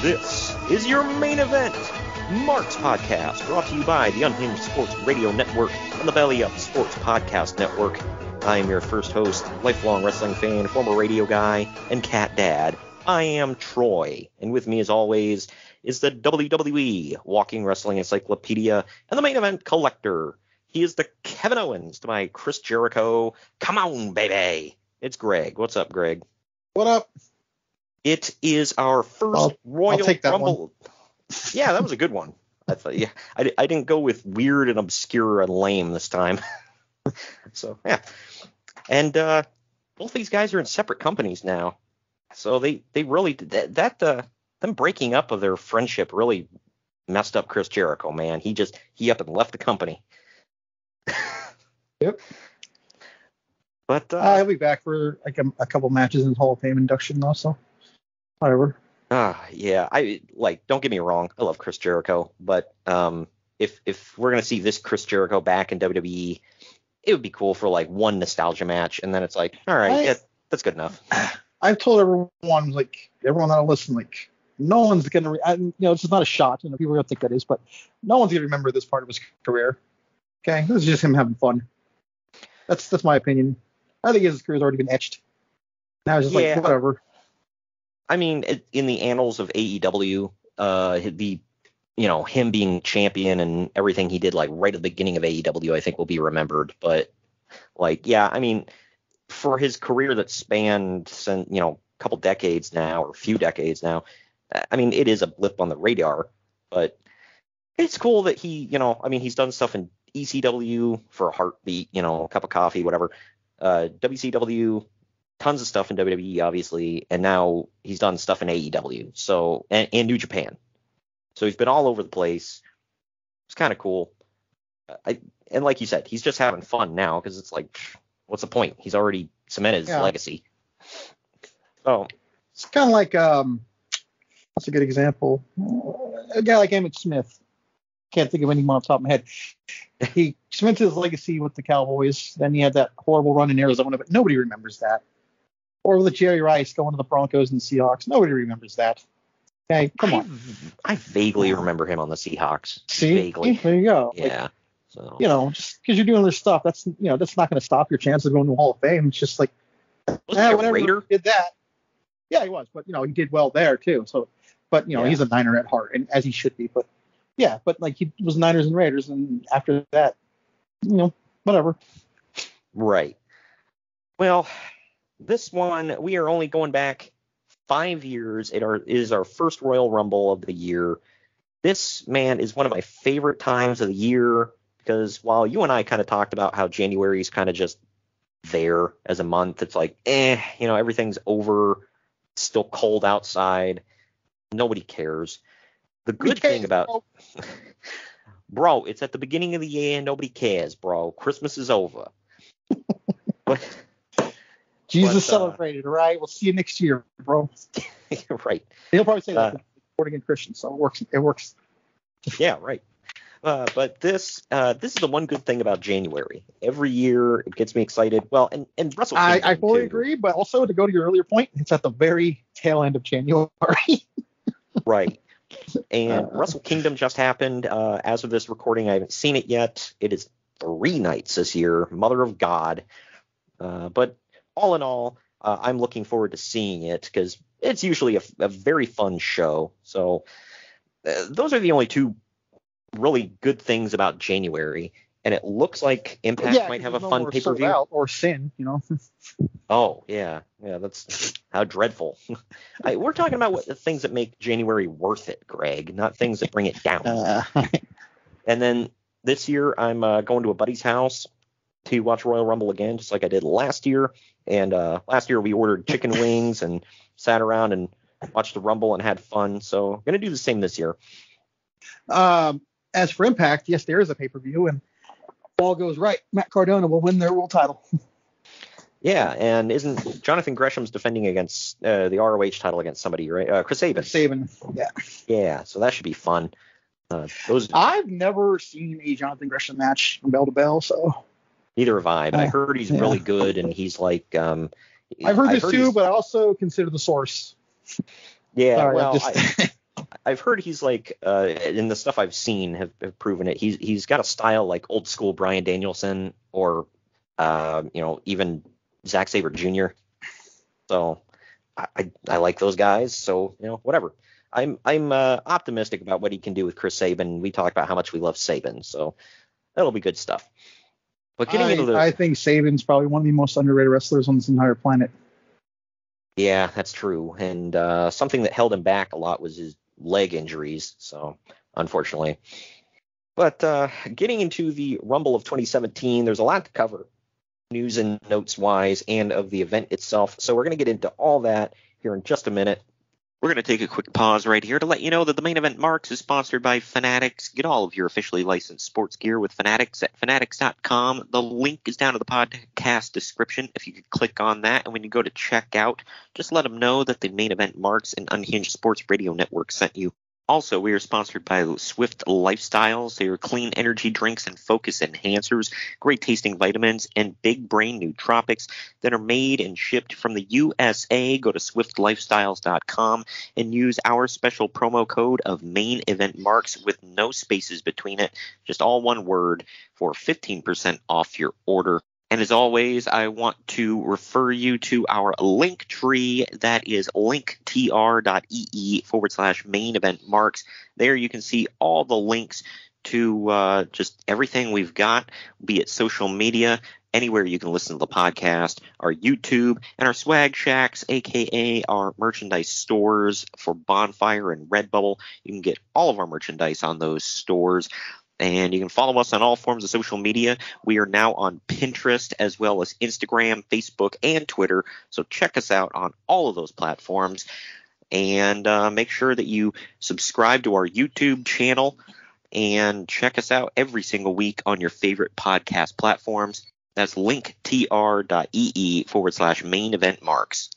This is your main event, Mark's Podcast, brought to you by the Unhinged Sports Radio Network and the Belly Up Sports Podcast Network. I am your first host, lifelong wrestling fan, former radio guy, and cat dad. I am Troy, and with me as always is the WWE Walking Wrestling Encyclopedia and the main event collector. He is the Kevin Owens to my Chris Jericho. Come on, baby. It's Greg. What's up, Greg? What up? It is our first Royal I'll take that Rumble. Yeah, that was a good one. I thought. Yeah, I didn't go with weird and obscure and lame this time. So yeah, and both these guys are in separate companies now. So they really them breaking up of their friendship really messed up Chris Jericho, man. He up and left the company. Yep. But I'll be back for like a couple matches in Hall of Fame induction also. Whatever. Yeah, don't get me wrong, I love Chris Jericho, but if we're gonna see this Chris Jericho back in WWE, it would be cool for like one nostalgia match, and then it's like, all right, that's good enough. I've told everyone that'll listen, no one's gonna, this is not a shot, people are gonna think that is, but no one's gonna remember this part of his career. Okay, this is just him having fun. That's my opinion. I think his career's already been etched. Now it's just whatever. I mean, in the annals of AEW, him being champion and everything he did, right at the beginning of AEW, I think will be remembered. But, I mean, for his career that spanned, a couple decades now, or a few decades now, I mean, it is a blip on the radar. But it's cool that he's done stuff in ECW for a heartbeat, a cup of coffee, whatever. WCW, tons of stuff in WWE, obviously, and now he's done stuff in AEW, so and New Japan. So he's been all over the place. It's kind of cool. And like you said, he's just having fun now because it's like, what's the point? He's already cemented his legacy. So it's kind of like what's a good example? A guy like Emmitt Smith. Can't think of anyone off the top of my head. He cemented his legacy with the Cowboys. Then he had that horrible run in Arizona, but nobody remembers that. Or with Jerry Rice going to the Broncos and the Seahawks. Nobody remembers that. Okay, come on. I vaguely remember him on the Seahawks. See? Vaguely. There you go. Yeah. Just because you're doing this stuff, that's not going to stop your chance of going to the Hall of Fame. It's just like, whenever Raider did that. Yeah, he was, but he did well there too. So, but he's a Niner at heart, and as he should be. But yeah, but he was Niners and Raiders, and after that, whatever. Right. Well, this one, we are only going back 5 years. It is our first Royal Rumble of the year. This, man, is one of my favorite times of the year because while you and I kind of talked about how January is kind of just there as a month, it's like, everything's over. It's still cold outside. Nobody cares. The good thing about bro, it's at the beginning of the year. Nobody cares, bro. Christmas is over. Jesus celebrated, all right? We'll see you next year, bro. Right. He'll probably say that born again Christian, so it works. Yeah, right. But this is the one good thing about January. Every year it gets me excited. Well, and Wrestle Kingdom, I fully too. agree, but also to go to your earlier point, it's at the very tail end of January. Right. And Wrestle Kingdom just happened. As of this recording, I haven't seen it yet. It is 3 nights this year. Mother of God. But all in all, I'm looking forward to seeing it because it's usually a very fun show. So those are the only 2 really good things about January. And it looks like Impact might have a fun pay-per-view. Or Sin, Oh, yeah. Yeah, that's how dreadful. We're talking about the things that make January worth it, Greg, not things that bring it down. And then this year, I'm going to a buddy's house to watch Royal Rumble again, just like I did last year. And last year, we ordered chicken wings and sat around and watched the Rumble and had fun. So I'm going to do the same this year. As for Impact, yes, there is a pay-per-view, and if all goes right, Matt Cardona will win their world title. Yeah, and isn't Jonathan Gresham's defending against the ROH title against somebody, right? Chris Sabin. Yeah. Yeah, so that should be fun. I've never seen a Jonathan Gresham match from bell to bell, so. Neither have I, but I heard he's really good, and he's like. I've heard this too, but I also consider the source. Yeah, Sorry, well, I've heard he's like, in the stuff I've seen have proven it. He's got a style like old school Bryan Danielson or, even Zack Sabre Jr. So I like those guys. So, whatever. I'm optimistic about what he can do with Chris Sabin. We talked about how much we love Sabin, so that'll be good stuff. But I think Sabin's probably one of the most underrated wrestlers on this entire planet. Yeah, that's true. And something that held him back a lot was his leg injuries. So, unfortunately. But getting into the Rumble of 2017, there's a lot to cover, news and notes wise, and of the event itself. So we're going to get into all that here in just a minute. We're going to take a quick pause right here to let you know that the Main Event Marks is sponsored by Fanatics. Get all of your officially licensed sports gear with Fanatics at fanatics.com. The link is down to the podcast description. If you could click on that, and when you go to check out, just let them know that the Main Event Marks and Unhinged Sports Radio Network sent you. Also, we are sponsored by Swift Lifestyles. They are clean energy drinks and focus enhancers, great tasting vitamins, and big brain nootropics that are made and shipped from the USA. Go to swiftlifestyles.com and use our special promo code of Main Event Marks with no spaces between it, just all one word, for 15% off your order. And as always, I want to refer you to our link tree. That is linktr.ee/main event marks. There you can see all the links to just everything we've got, be it social media, anywhere you can listen to the podcast, our YouTube, and our swag shacks, a.k.a. our merchandise stores for Bonfire and Redbubble. You can get all of our merchandise on those stores. And you can follow us on all forms of social media. We are now on Pinterest as well as Instagram, Facebook, and Twitter. So check us out on all of those platforms. And make sure that you subscribe to our YouTube channel and check us out every single week on your favorite podcast platforms. That's linktr.ee/main event marks.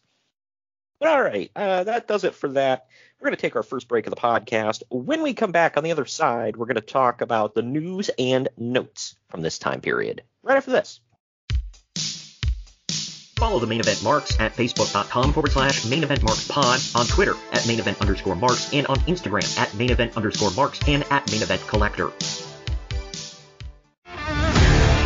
But all right, that does it for that. We're going to take our first break of the podcast. When we come back on the other side, we're going to talk about the news and notes from this time period. Right after this. Follow the Main Event Marks at facebook.com/main event marks pod, on Twitter at main event _marks, and on Instagram at main event _marks and at main event collector.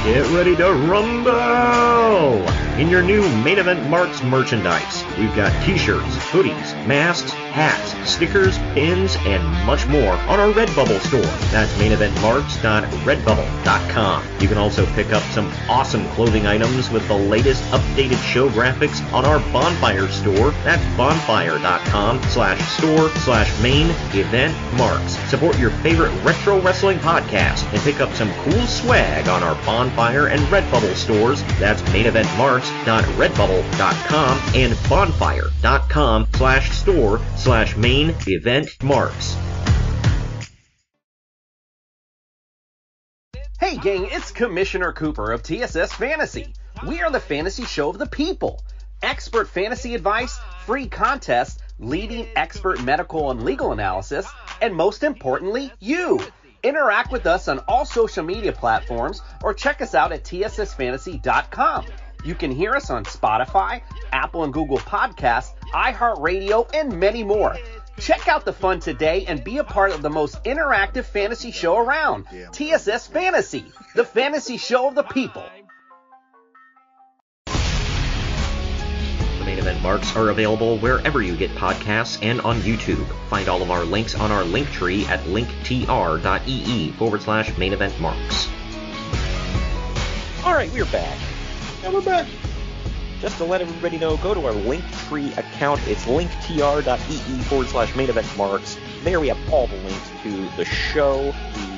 Get ready to rumble in your new Main Event Marks merchandise. We've got t-shirts, hoodies, masks, hats, stickers, pins, and much more on our Redbubble store. That's maineventmarks.redbubble.com. You can also pick up some awesome clothing items with the latest updated show graphics on our Bonfire store. That's bonfire.com/store/main event marks. Support your favorite retro wrestling podcast and pick up some cool swag on our Bonfire and Redbubble stores. That's maineventmarks.redbubble.com and bonfire.com/store/main event marks. Hey gang, it's Commissioner Cooper of TSS Fantasy. We are the fantasy show of the people. Expert fantasy advice, free contests, leading expert medical and legal analysis, and most importantly, you. Interact with us on all social media platforms or check us out at tssfantasy.com. You can hear us on Spotify, Apple and Google Podcasts, iHeartRadio, and many more. Check out the fun today and be a part of the most interactive fantasy show around. TSS Fantasy, the fantasy show of the people. The Main Event Marks are available wherever you get podcasts and on YouTube. Find all of our links on our link tree at linktr.ee/main event marks. All right, we're back. Yeah, we're back. Just to let everybody know, go to our Linktree account. It's linktr.ee/main event marks. There we have all the links to the show,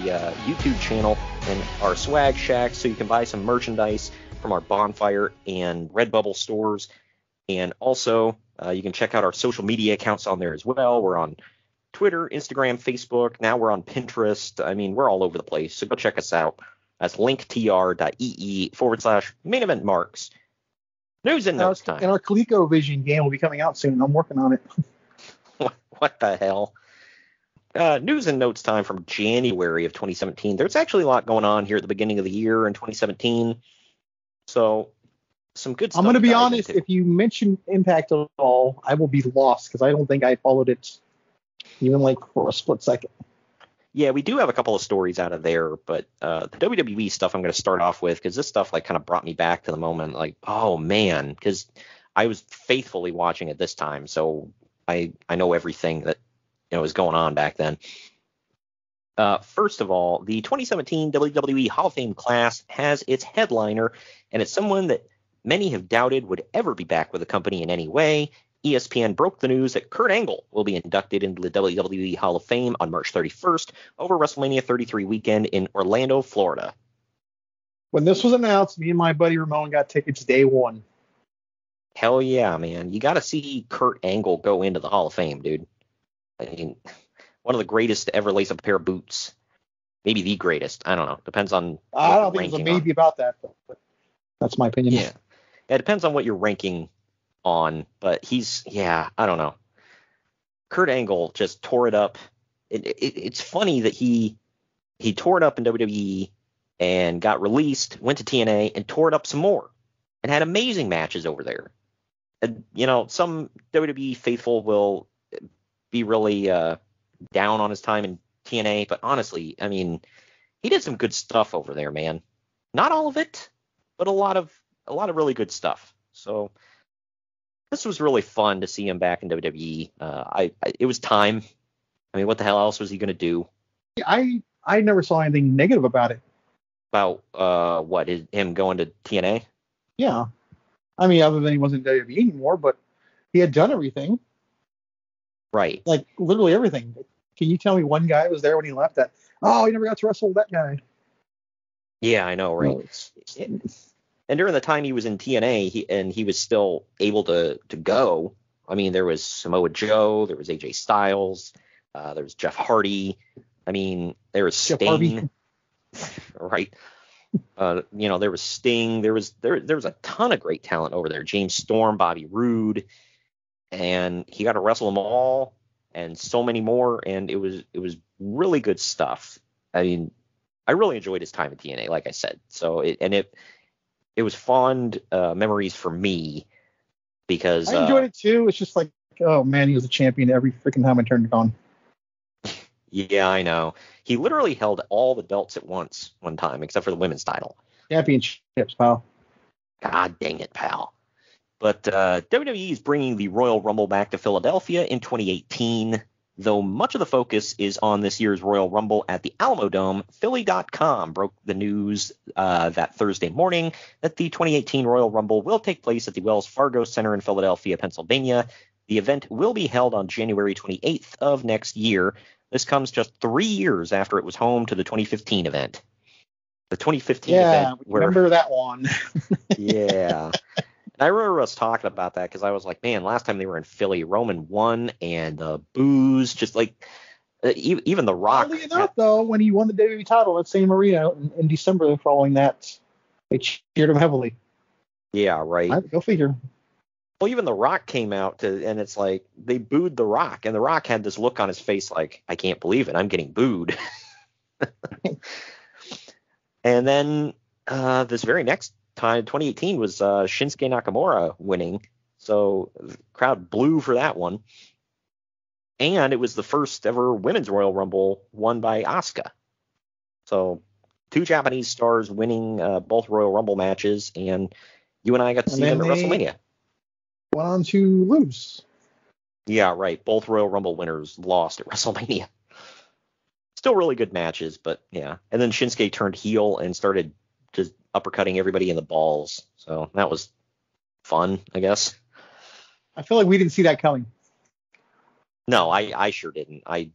the YouTube channel, and our swag shack, so you can buy some merchandise from our Bonfire and Redbubble stores. And also, you can check out our social media accounts on there as well. We're on Twitter, Instagram, Facebook. Now we're on Pinterest. I mean, we're all over the place, so go check us out. That's linktr.ee/main event marks. News and notes time. And our ColecoVision game will be coming out soon. I'm working on it. What the hell? News and notes time from January of 2017. There's actually a lot going on here at the beginning of the year in 2017. So, some good stuff. I'm going to be honest. If you mention Impact at all, I will be lost because I don't think I followed it even like for a split second. Yeah, we do have a couple of stories out of there, but the WWE stuff I'm going to start off with because this stuff like kind of brought me back to the moment. Like, oh man, because I was faithfully watching it this time, so I know everything that was going on back then. First of all, the 2017 WWE Hall of Fame class has its headliner, and it's someone that many have doubted would ever be back with the company in any way. ESPN broke the news that Kurt Angle will be inducted into the WWE Hall of Fame on March 31st over WrestleMania 33 weekend in Orlando, Florida. When this was announced, me and my buddy Ramon got tickets day one. Hell yeah, man. You got to see Kurt Angle go into the Hall of Fame, dude. I mean, one of the greatest to ever lace up a pair of boots. Maybe the greatest. I don't know. Depends on. I don't think there's a maybe about that, but that's my opinion. Yeah. It depends on what you're ranking on, but I don't know. Kurt Angle just tore it up. It's funny that he tore it up in WWE and got released, went to TNA and tore it up some more and had amazing matches over there. And, some WWE faithful will be really down on his time in TNA, but honestly, I mean, he did some good stuff over there, man. Not all of it, but a lot of really good stuff. So this was really fun to see him back in WWE. It was time. I mean, what the hell else was he going to do? I never saw anything negative about it. About him going to TNA? Yeah. I mean, other than he wasn't WWE anymore, but he had done everything. Right. Like, literally everything. Can you tell me one guy was there when he left that, he never got to wrestle that guy? Yeah, I know, right? No, and during the time he was in TNA, he was still able to go. I mean, there was Samoa Joe, there was AJ Styles, there was Jeff Hardy. I mean, there was Sting, right? There was Sting. There was a ton of great talent over there. James Storm, Bobby Roode, and he got to wrestle them all, and so many more. And it was really good stuff. I mean, I really enjoyed his time at TNA, like I said. So it was fond memories for me because I enjoyed it too. It's just like, oh man, he was a champion every freaking time I turned it on. Yeah, I know. He literally held all the belts at once one time, except for the women's title. Championships, pal. God dang it, pal. But WWE is bringing the Royal Rumble back to Philadelphia in 2018. Though much of the focus is on this year's Royal Rumble at the Alamo Dome, Philly.com broke the news that Thursday morning that the 2018 Royal Rumble will take place at the Wells Fargo Center in Philadelphia, Pennsylvania. The event will be held on January 28th of next year. This comes just 3 years after it was home to the 2015 event. The 2015 event. Yeah, remember that one. Yeah. And I remember us talking about that because I was like, man, last time they were in Philly, Roman won, and the booze, just like even The Rock. Oddly enough, though, when he won the WWE title at same arena in December following that, they cheered him heavily. Yeah, right. Go figure. Well, even The Rock came out and it's like they booed The Rock, and The Rock had this look on his face like, I can't believe it, I'm getting booed. And then this very next time, 2018, was Shinsuke Nakamura winning, so the crowd blew for that one. And it was the first ever women's Royal Rumble won by Asuka. So 2 Japanese stars winning both Royal Rumble matches, and you and I got to see them at WrestleMania. Went on to lose. Yeah, right. Both Royal Rumble winners lost at WrestleMania. Still really good matches, but yeah. And then Shinsuke turned heel and started just uppercutting everybody in the balls. So that was fun, I guess. I feel like we didn't see that coming. No, I sure didn't. I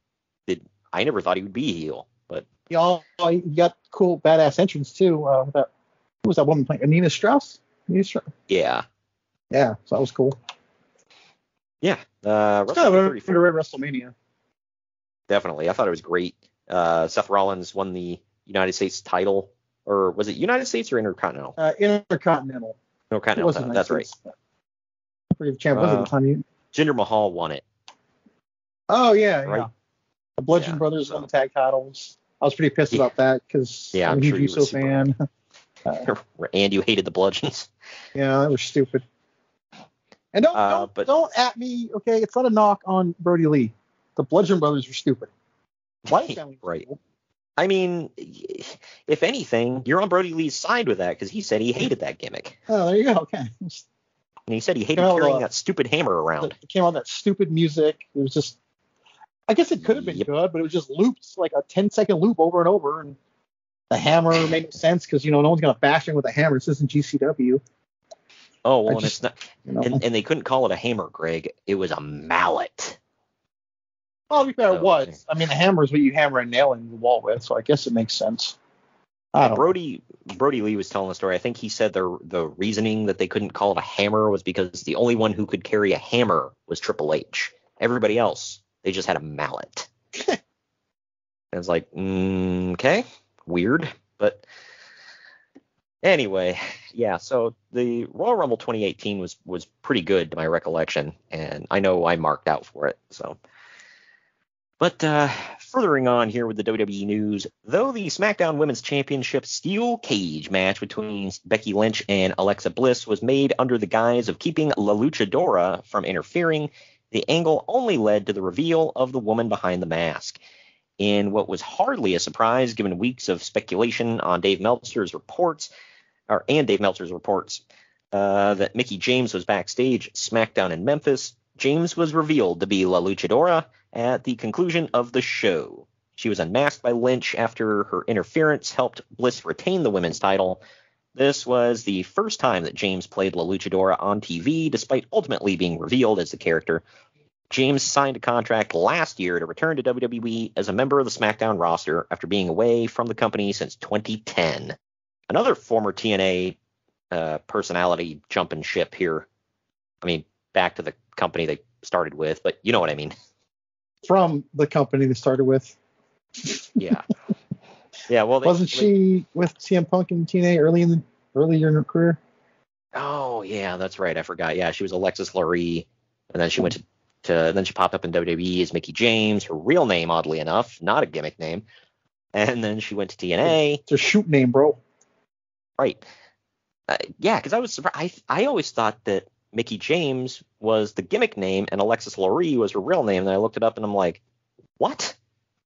never thought he would be a heel, but he got cool badass entrance too. Who was that woman playing? Anina Strauss? Yeah. Yeah, so that was cool. Yeah. It's kind of a underrated WrestleMania. Definitely. I thought it was great. Seth Rollins won the United States title. Or was it United States or Intercontinental? Intercontinental. Intercontinental. That's right. I forget the champ was at the time. Jinder Mahal won it. Oh, yeah, right? Yeah. The Bludgeon Brothers won the tag titles. I was pretty pissed about that because I'm a huge Uso fan. And you hated the Bludgeons. Yeah, they were stupid. And don't at me, okay? It's not a knock on Brody Lee. the Bludgeon Brothers were stupid. Wyatt family was Right. cool. I mean, if anything, you're on Brody Lee's side with that because he said he hated that gimmick. Oh, there you go. Okay. And he said he hated You know, carrying that stupid hammer around. It came on that stupid music. It was just, I guess it could have been good, but it was just looped, like a 10-second loop over and over. And the hammer made no sense because, no one's going to bash him with a hammer. This isn't GCW. Oh, well, and it's not. And they couldn't call it a hammer, Greg. It was a mallet. Well, to be fair, it was. I mean, a hammer is what you hammer a nail in the wall with, so I guess it makes sense. Brody Lee was telling the story. I think he said the reasoning that they couldn't call it a hammer was because the only one who could carry a hammer was Triple H. Everybody else, they just had a mallet. And it's like, okay, weird. But anyway, yeah, so the Royal Rumble 2018 was pretty good to my recollection, and I know I marked out for it, so. But furthering on here with the WWE news, though the SmackDown Women's Championship Steel Cage match between Becky Lynch and Alexa Bliss was made under the guise of keeping La Luchadora from interfering, the angle only led to the reveal of the woman behind the mask. In what was hardly a surprise given weeks of speculation on Dave Meltzer's reports, that Mickie James was backstage at SmackDown in Memphis, James was revealed to be La Luchadora at the conclusion of the show. She was unmasked by Lynch after her interference helped Bliss retain the women's title. This was the first time that James played La Luchadora on TV, despite ultimately being revealed as the character. James signed a contract last year to return to WWE as a member of the SmackDown roster after being away from the company since 2010. Another former TNA personality jumping ship here. I mean, back to the company they started with, but you know what I mean. From the company they started with. Yeah. Yeah, well, wasn't she with CM Punk and TNA earlier in her career? Oh, yeah, that's right. I forgot. Yeah, she was Alexis Lurie, and then she went then she popped up in WWE as Mickie James, her real name, oddly enough, not a gimmick name. And then she went to TNA. It's a shoot name, bro. Right. Yeah, because I was surprised. I always thought that Mickie James was the gimmick name and Alexis Lurie was her real name. And I looked it up and I'm like, what?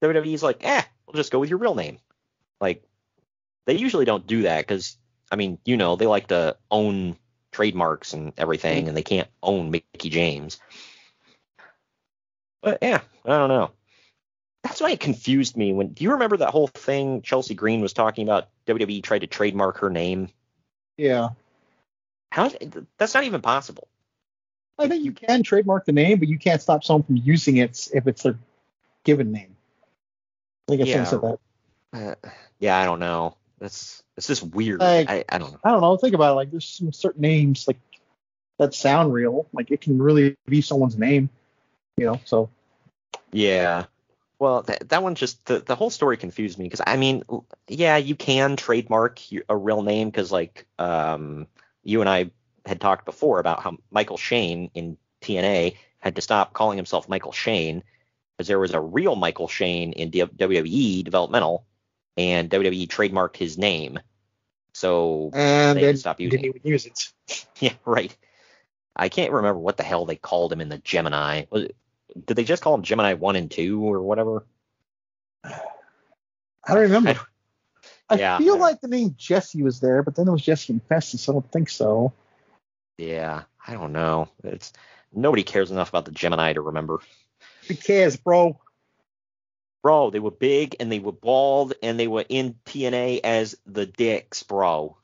WWE's like, we'll just go with your real name. Like, they usually don't do that because, I mean, they like to own trademarks and everything, and they can't own Mickie James. But yeah, I don't know. That's why it confused me. Do you remember that whole thing Chelsea Green was talking about? WWE tried to trademark her name. Yeah. That's not even possible. I think you can trademark the name, but you can't stop someone from using it if it's their given name. I think I said that. Yeah, I don't know. It's just weird. Like, I don't know. I don't know. Think about it. Like, there's some certain names like that sound real. Like, it can really be someone's name. So. Yeah. Well, that one just the whole story confused me because I mean, yeah, you can trademark a real name because like you and I had talked before about how Michael Shane in TNA had to stop calling himself Michael Shane because there was a real Michael Shane in WWE developmental and WWE trademarked his name, so and they had to stop using didn't even use it. Yeah, right. I can't remember what the hell they called him in the Gemini. Did they just call him Gemini 1 and 2 or whatever? I don't remember. I feel like the name Jesse was there, but then it was Jesse and Festus, so I don't think so. Yeah, I don't know. Nobody cares enough about the Gemini to remember. Who cares, bro? Bro, they were big and they were bald and they were in TNA as the Dicks, bro.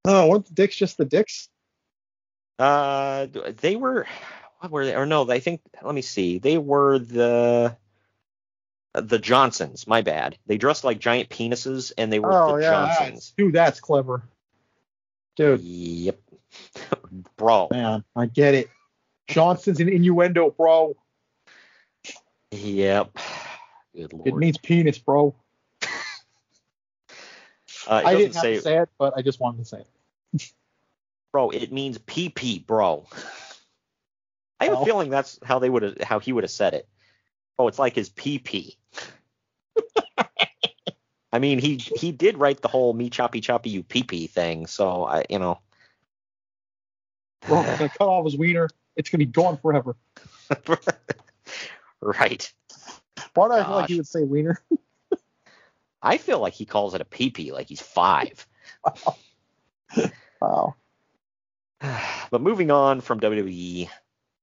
Oh, weren't the Dicks just the Dicks? They were. What were they? Or no, I think. Let me see. They were the Johnsons. My bad. They dressed like giant penises and they were the Johnsons. Dude, that's clever. Dude. Yep. Bro. Man, I get it. Johnson's an innuendo, bro. Yep. Good Lord. It means penis, bro. I didn't have to say it, but I just wanted to say it. Bro, it means pee-pee, bro. I have a feeling that's how he would have said it. Oh, it's like his pee-pee. I mean, he did write the whole me choppy choppy you pee-pee thing, so Bro, I'm gonna cut off his wiener. It's going to be gone forever. Right. Why do I feel like he would say wiener? I feel like he calls it a pee-pee, like he's 5. Wow. But moving on from WWE,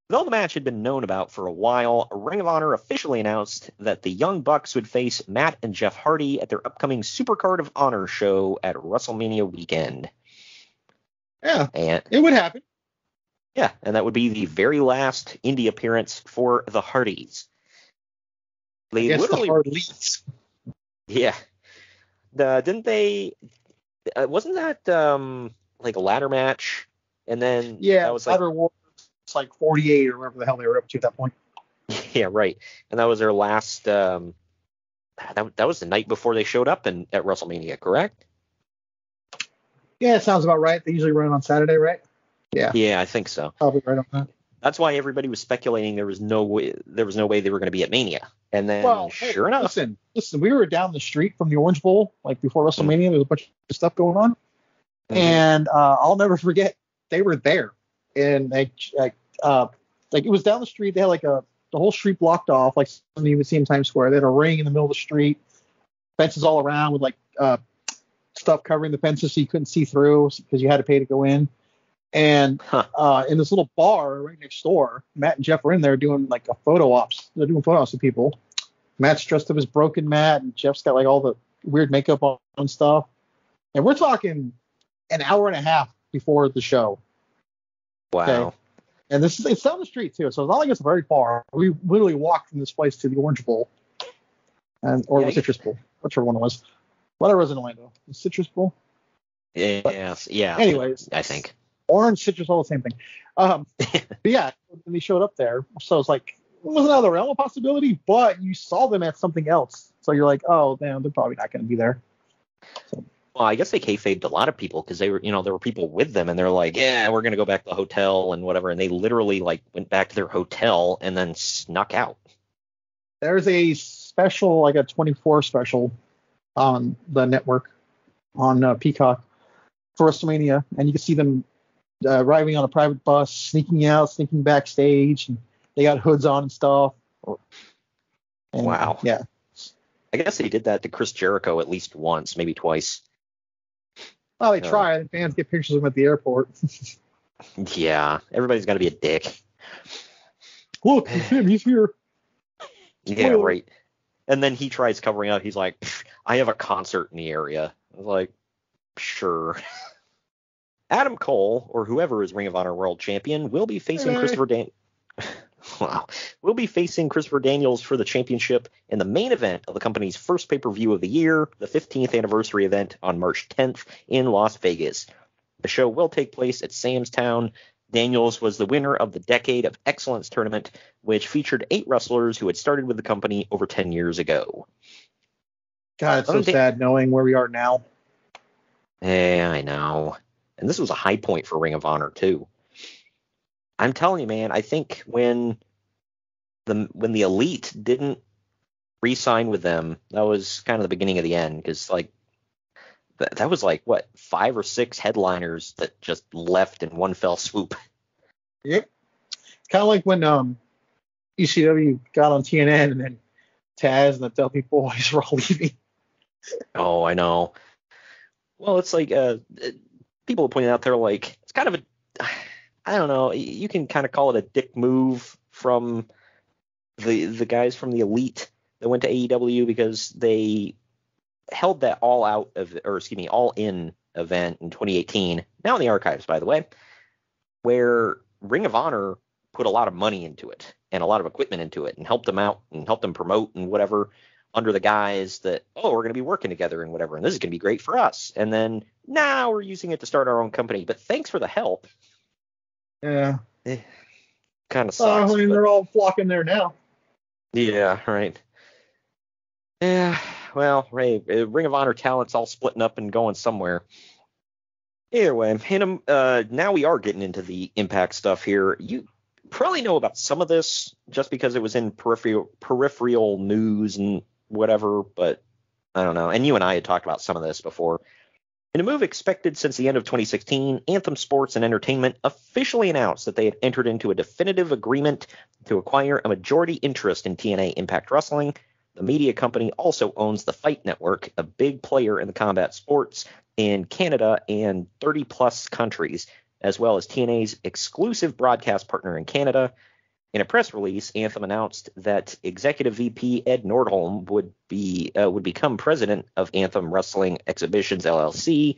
though the match had been known about for a while, Ring of Honor officially announced that the Young Bucks would face Matt and Jeff Hardy at their upcoming Supercard of Honor show at WrestleMania weekend. Yeah, and it would happen. Yeah, and that would be the very last indie appearance for the Hardys. They literally, the Hardys. Yeah. Didn't they? Wasn't that like a ladder match? And then that was ladder war. It's like 48 or whatever the hell they were up to at that point. Yeah, right. And that was their last. That was the night before they showed up at WrestleMania, correct? Yeah, it sounds about right. They usually run on Saturday, right? Yeah. Yeah, I think so. Probably right on that. That's why everybody was speculating there was no way they were going to be at Mania. And then, sure enough. Listen, we were down the street from the Orange Bowl, like before WrestleMania. There was a bunch of stuff going on. Mm-hmm. And I'll never forget, they were there. And it was down the street. They had like the whole street blocked off, like something you would see in Times Square. They had a ring in the middle of the street, fences all around with like stuff covering the fences so you couldn't see through because you had to pay to go in. And in this little bar right next door, Matt and Jeff are in there doing like a photo ops. They're doing photo ops with people. Matt's dressed up as Broken Matt, and Jeff's got like all the weird makeup on and stuff. And we're talking an hour and a half before the show. Wow. Okay? And it's down the street too, so it's not like it's very far. We literally walked from this place to the Orange Bowl, or the Citrus Bowl, whichever one it was. Whatever was in Orlando, the Citrus Bowl. Yes, yeah. Anyways, I think orange, citrus, all the same thing. But yeah, when they showed up there, so it's like it wasn't out of the realm of possibility, but you saw them at something else, so you're like, oh, damn, they're probably not going to be there. So. Well, I guess they kayfabed a lot of people because they were, there were people with them and they're like, yeah, we're going to go back to the hotel and whatever. And they literally like went back to their hotel and then snuck out. There's a special, like a 24 special on the network on Peacock for WrestleMania. And you can see them arriving on a private bus, sneaking out, sneaking backstage. And they got hoods on and stuff. And, wow. Yeah. I guess they did that to Chris Jericho at least once, maybe twice. Well, they try. And fans get pictures of him at the airport. Yeah, everybody's got to be a dick. Look, it's him. He's here. Yeah, right. And then he tries covering up. He's like, I have a concert in the area. I was like, sure. Adam Cole, or whoever is Ring of Honor World Champion, will be facing Christopher Daniels for the championship in the main event of the company's first pay-per-view of the year, the 15th anniversary event on March 10th in Las Vegas. The show will take place at Sam's Town. Daniels was the winner of the Decade of Excellence tournament, which featured 8 wrestlers who had started with the company over 10 years ago. God, it's so sad knowing where we are now. Yeah, I know. And this was a high point for Ring of Honor, too. I'm telling you, man, I think when the Elite didn't re-sign with them, that was kind of the beginning of the end, because like that was like what 5 or 6 headliners that just left in one fell swoop. Yep. It's kind of like when ECW got on TNN and then Taz and the Dudley Boys were all leaving. Oh, I know. Well, it's like people pointed out there like it's kind of a I don't know. You can kind of call it a dick move from the guys from the Elite that went to AEW because they held that all in event in 2018. Now in the archives, by the way, where Ring of Honor put a lot of money into it and a lot of equipment into it and helped them out and helped them promote and whatever under the guise that, we're going to be working together and whatever. And this is going to be great for us. And then now we're using it to start our own company. But thanks for the help. Yeah. Kind of sucks. They're all flocking there now. Yeah, right. Yeah, well, Ring of Honor talent's all splitting up and going somewhere. Either way, now we are getting into the Impact stuff here. You probably know about some of this just because it was in peripheral news and whatever, but I don't know. And you and I had talked about some of this before. In a move expected since the end of 2016, Anthem Sports and Entertainment officially announced that they had entered into a definitive agreement to acquire a majority interest in TNA Impact Wrestling. The media company also owns the Fight Network, a big player in the combat sports in Canada and 30-plus countries, as well as TNA's exclusive broadcast partner in Canada. In a press release, Anthem announced that Executive VP Ed Nordholm would become president of Anthem Wrestling Exhibitions LLC.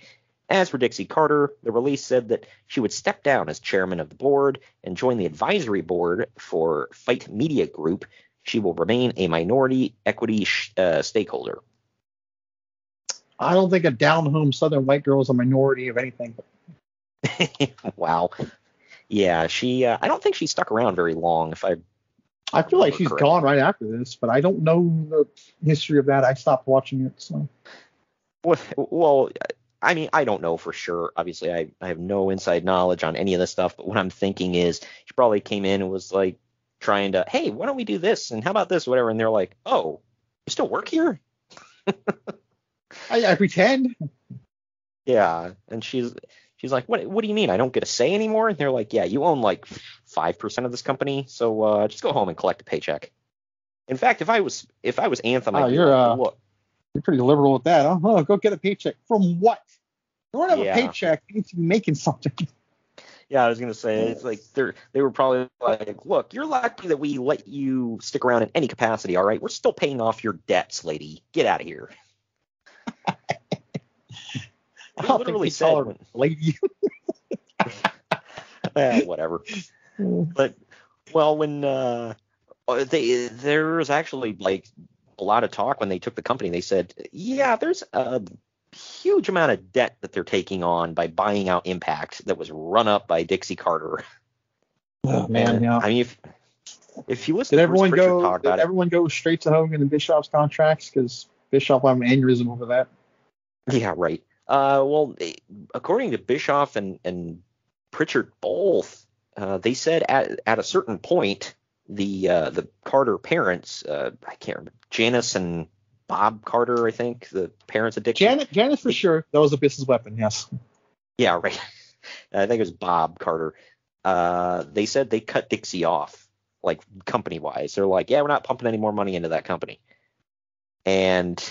As for Dixie Carter, the release said that she would step down as chairman of the board and join the advisory board for Fight Media Group. She will remain a minority equity stakeholder. I don't think a down-home Southern white girl is a minority of anything. Wow. Yeah, I don't think she stuck around very long. I feel like she's gone right after this, but I don't know the history of that. I stopped watching it. So. Well, I mean, I don't know for sure. Obviously, I have no inside knowledge on any of this stuff. But what I'm thinking is she probably came in and was like trying to, hey, why don't we do this? And how about this? Whatever. And they're like, oh, you still work here? I pretend. Yeah, and she's like, what do you mean? I don't get a say anymore? And they're like, yeah, you own like 5% of this company, so just go home and collect a paycheck. In fact, if I was Anthem, you're pretty liberal with that. Oh, go get a paycheck. From what? You don't have a paycheck. You need to be making something. Yeah, I was gonna say it's like they were probably like, look, you're lucky that we let you stick around in any capacity. All right, we're still paying off your debts, lady. Get out of here. I literally said, lady. Whatever. But when there was actually like a lot of talk when they took the company, they said, yeah, there's a huge amount of debt that they're taking on by buying out Impact that was run up by Dixie Carter. Oh man, yeah. I mean, if you listen did to Bruce Pritchard talk about everyone go straight to Hogan and Bischoff's contracts because Bischoff had an aneurysm over that? Yeah, right. Well, according to Bischoff and Pritchard both, they said at a certain point, the Carter parents, I can't remember, Janice and Bob Carter, I think, the parents of Dixie. Janice for sure. That was a business weapon, yes. Yeah, right. I think it was Bob Carter. They said they cut Dixie off, like company-wise. They're like, yeah, we're not pumping any more money into that company. And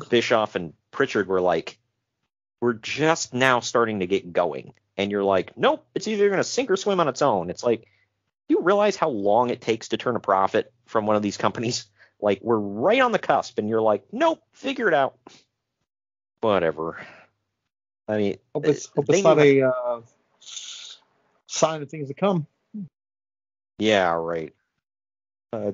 Bischoff and Pritchard were like, we're just now starting to get going. And you're like, nope, it's either going to sink or swim on its own. It's like, do you realize how long it takes to turn a profit from one of these companies? Like, we're right on the cusp, and you're like, nope, figure it out. Whatever. I mean, hope it's not a sign of things to come. Yeah, right.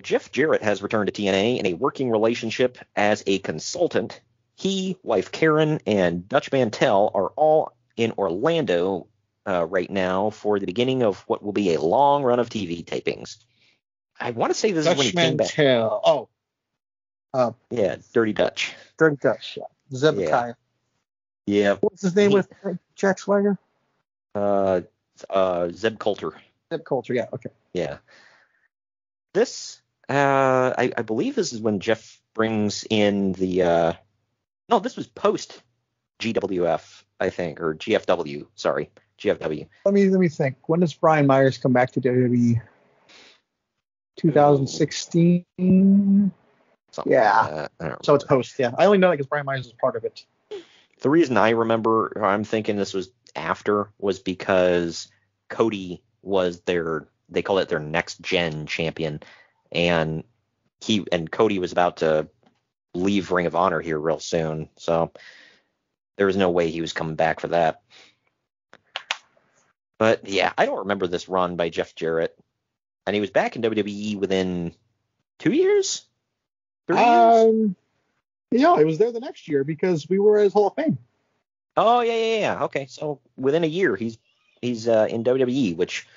Jeff Jarrett has returned to TNA in a working relationship as a consultant. He, wife Karen, and Dutch Mantel are all in Orlando right now for the beginning of what will be a long run of TV tapings. I want to say this is when he came back. Oh. Yeah, Dirty Dutch. Dirty Dutch, yeah. Zebekiah. Yeah. What's his name with Jack Swagger? Zeb Coulter. Zeb Coulter, yeah, okay. Yeah. This, I believe this is when Jeff brings in the, no, this was post GWF, I think, or GFW, sorry, GFW. Let me think. When does Brian Myers come back to WWE? 2016? Yeah. So it's post, yeah. I only know that because Brian Myers was part of it. The reason I remember, or I'm thinking this was after, was because Cody was they call it their next gen champion, and Cody was about to leave Ring of Honor here real soon, so there was no way he was coming back for that. But yeah, I don't remember this run by Jeff Jarrett, and he was back in WWE within 2 years. 3 years? Yeah, he was there the next year because we were at his Hall of Fame. Oh yeah. Okay, so within a year he's in WWE, which,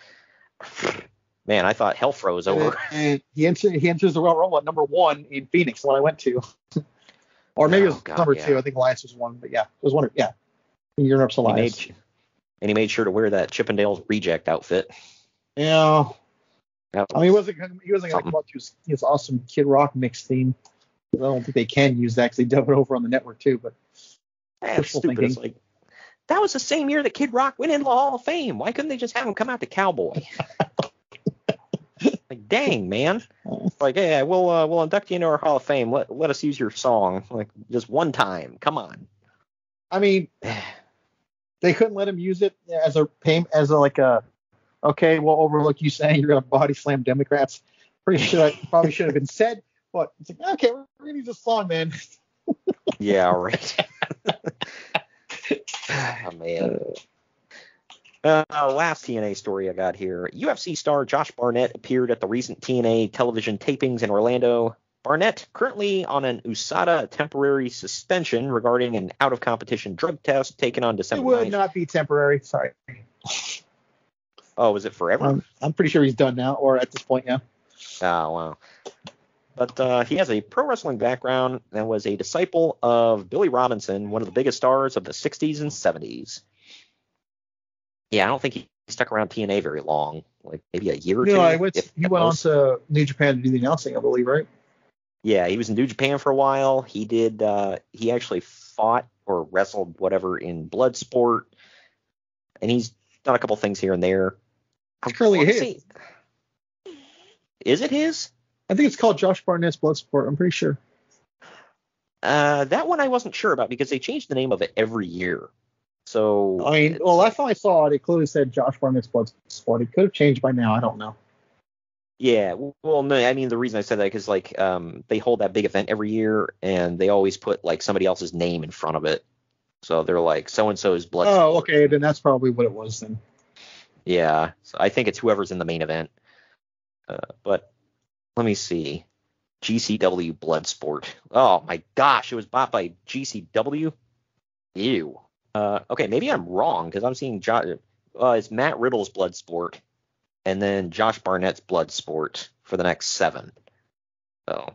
man, I thought hell froze over. And he enters the Royal Rumble at number 1 in Phoenix, the one I went to, or maybe it was number 2. I think Elias was 1, but yeah, it was 1. Yeah, in Europe's Elias. And he made sure to wear that Chippendales Reject outfit. Yeah. I mean, he wasn't going to come up to his awesome Kid Rock mix theme. I don't think they can use that because they dub it over on the network too. But That's Wishful stupid. thinking. It's like, that was the same year that Kid Rock went into the Hall of Fame. Why couldn't they just have him come out to Cowboy? Like, dang, man. Like, hey, we'll induct you into our Hall of Fame. Let us use your song. Like, just one time. Come on. I mean, they couldn't let him use it as okay, we'll overlook you saying you're going to body slam Democrats. Pretty sure that probably should have been said. But it's like, okay, we're going to use this song, man. Yeah, right. Oh, man. Last TNA story I got here. UFC star Josh Barnett appeared at the recent TNA television tapings in Orlando. Barnett, currently on an USADA temporary suspension regarding an out-of-competition drug test taken on It December would 9th. not be temporary. Sorry. Oh, is it forever? I'm pretty sure he's done now, or at this point, yeah. Oh, wow. But he has a pro wrestling background and was a disciple of Billy Robinson, one of the biggest stars of the 60s and 70s. Yeah, I don't think he stuck around TNA very long, like maybe a year or two. He went on to New Japan to do the announcing, I believe, right? Yeah, he was in New Japan for a while. He did. He actually fought or wrestled whatever in Bloodsport, and he's done a couple things here and there. It's currently his. Is it his? I think it's called Josh Barnett's Bloodsport. I'm pretty sure. That one I wasn't sure about because they changed the name of it every year. So I mean, last time I saw it, it clearly said Josh Barnett's Bloodsport. It could have changed by now. I don't know. Yeah, well, no, I mean the reason I said that because like they hold that big event every year and they always put like somebody else's name in front of it. So they're like so and so's Bloodsport. Oh, okay, then that's probably what it was then. Yeah, so I think it's whoever's in the main event. But let me see. GCW Bloodsport. Oh my gosh, it was bought by GCW. Ew. Okay, maybe I'm wrong because I'm seeing it's Matt Riddle's Bloodsport and then Josh Barnett's Bloodsport for the next 7. So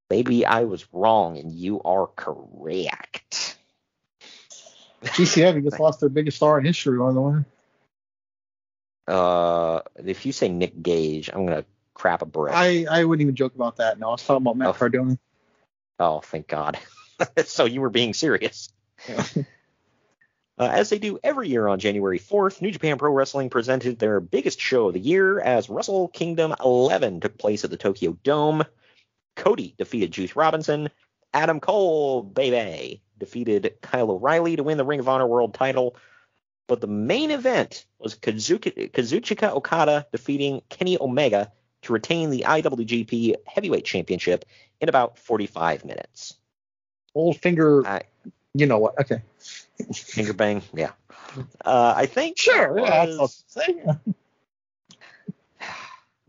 maybe I was wrong and you are correct. GCW just lost their biggest star in history, by the way. If you say Nick Gage, I'm gonna crap a brick. I wouldn't even joke about that. No, I was talking about Matt Cardona. Oh, thank God. So you were being serious. Yeah. As they do every year on January 4th, New Japan Pro Wrestling presented their biggest show of the year as Wrestle Kingdom 11 took place at the Tokyo Dome. Cody defeated Juice Robinson. Adam Cole, baby, defeated Kyle O'Reilly to win the Ring of Honor World Title. But the main event was Kazuchika Okada defeating Kenny Omega to retain the IWGP Heavyweight Championship in about 45 minutes. Old finger, you know what? Okay. Finger bang, yeah. I think sure.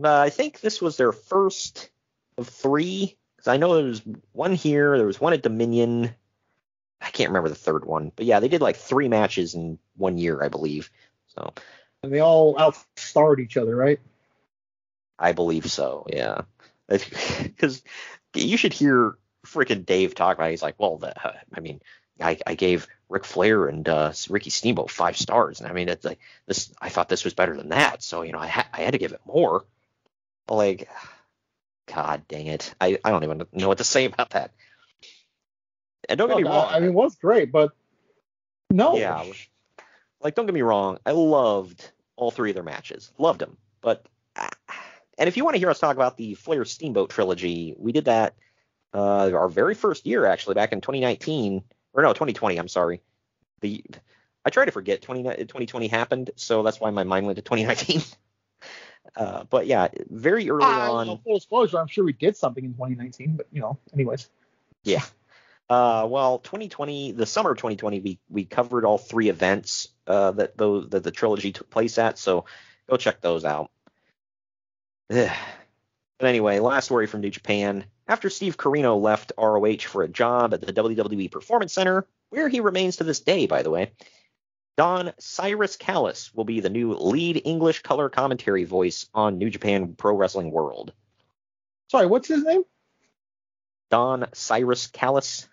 I think this was their first of 3. Because I know there was one here, there was one at Dominion. I can't remember the third one, but yeah, they did like 3 matches in 1 year, I believe. So. And they all outstarred each other, right? I believe so, yeah. Because you should hear freaking Dave talk about it. He's like, well, I gave Ric Flair and Ricky Steamboat 5 stars, and I mean, it's like this. I thought this was better than that, so I had to give it more. Like, God dang it, I don't even know what to say about that. And don't get me wrong. I mean, it was great, but no. Yeah, like don't get me wrong. I loved all 3 of their matches, loved them. But and if you want to hear us talk about the Flair Steamboat trilogy, we did that our very first year actually back in 2019. Or no, 2020, I'm sorry. I try to forget 2020 happened, so that's why my mind went to 2019. But yeah, very early on. Full disclosure, I'm sure we did something in 2019, but anyways. Yeah. Well, 2020, the summer of 2020, we covered all 3 events that the trilogy took place at, so go check those out. But anyway, last story from New Japan. After Steve Corino left ROH for a job at the WWE Performance Center, where he remains to this day, by the way, Don Cyrus Callis will be the new lead English color commentary voice on New Japan Pro Wrestling World. Sorry, what's his name? Don Cyrus Callis.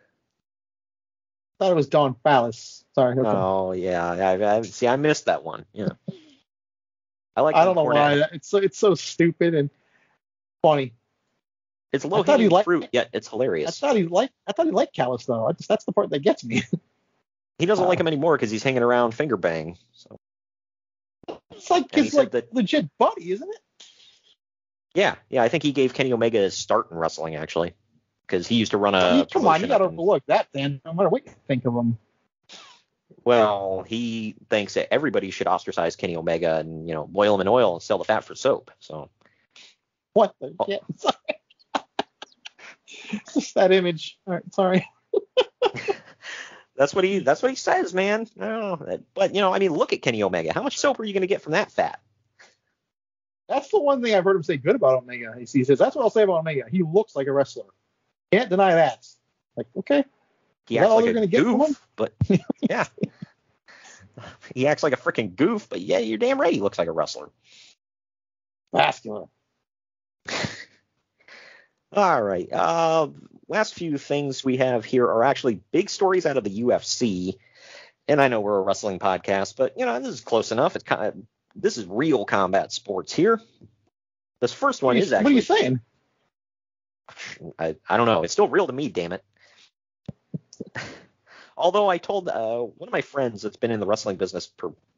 I thought it was Don Fallis. Sorry. Okay. Oh, yeah. I missed that one. Yeah. I don't know why. It's so stupid and funny. It's low hanging fruit, yet it's hilarious. I thought he liked Callis though. That's the part that gets me. He doesn't like him anymore because he's hanging around finger bang. So it's like his legit buddy, isn't it? Yeah. I think he gave Kenny Omega his start in wrestling actually, because he used to run a. Come on, you got to overlook that, Dan. No matter what you think of him. Well, he thinks that everybody should ostracize Kenny Omega and boil him in oil and sell the fat for soap. So what the shit? It's just that image. All right, sorry. That's what he says, man. No, but look at Kenny Omega. How much soap are you going to get from that fat? That's the one thing I've heard him say good about Omega. He says, that's what I'll say about Omega. He looks like a wrestler. Can't deny that. Like, okay. He acts like a goof, but yeah. He acts like a freaking goof, but yeah, you're damn right he looks like a wrestler. Vascular. All right. Last few things we have here are actually big stories out of the UFC. And I know we're a wrestling podcast, but this is close enough. This is real combat sports here. This first one is actually. What are you saying? I don't know. It's still real to me, damn it. Although I told one of my friends that's been in the wrestling business,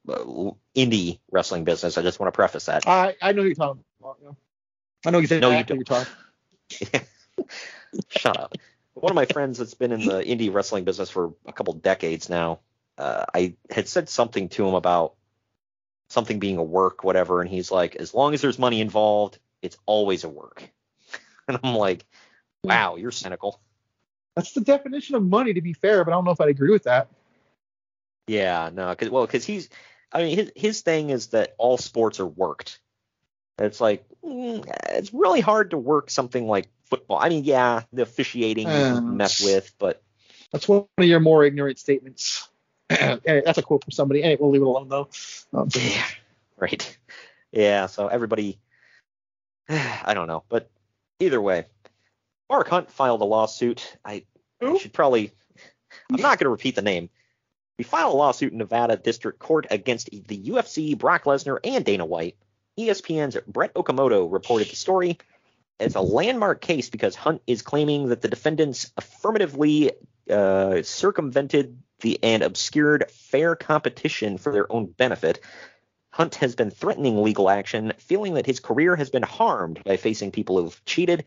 indie wrestling business, I just want to preface that. I know who you're talking about. I know exactly what you're talking. Shut up. One of my friends that's been in the indie wrestling business for a couple decades now, I had said something to him about something being a work, whatever, and he's like, as long as there's money involved, it's always a work. And I'm like, wow, you're cynical. That's the definition of money, to be fair, but I don't know if I'd agree with that. Yeah, no, because his thing is that all sports are worked. It's like, it's really hard to work something like football. I mean, yeah, the officiating you can mess with, but. That's one of your more ignorant statements. That's a quote from somebody. Hey, we'll leave it alone, though. Yeah, right. Yeah, so everybody, I don't know. But either way, Mark Hunt filed a lawsuit. I should probably, I'm not going to repeat the name. He filed a lawsuit in Nevada District Court against the UFC, Brock Lesnar, and Dana White. ESPN's Brett Okamoto reported the story. It's a landmark case because Hunt is claiming that the defendants affirmatively circumvented and obscured fair competition for their own benefit. Hunt has been threatening legal action, feeling that his career has been harmed by facing people who've cheated.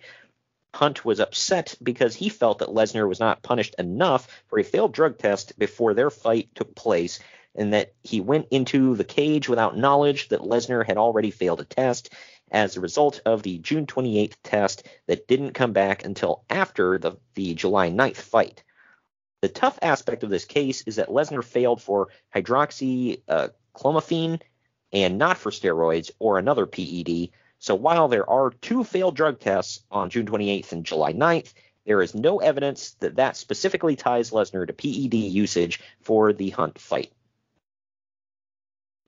Hunt was upset because he felt that Lesnar was not punished enough for a failed drug test before their fight took place, and that he went into the cage without knowledge that Lesnar had already failed a test as a result of the June 28th test that didn't come back until after the July 9th fight. The tough aspect of this case is that Lesnar failed for hydroxychloroquine and not for steroids or another PED. So while there are two failed drug tests on June 28th and July 9th, there is no evidence that specifically ties Lesnar to PED usage for the Hunt fight.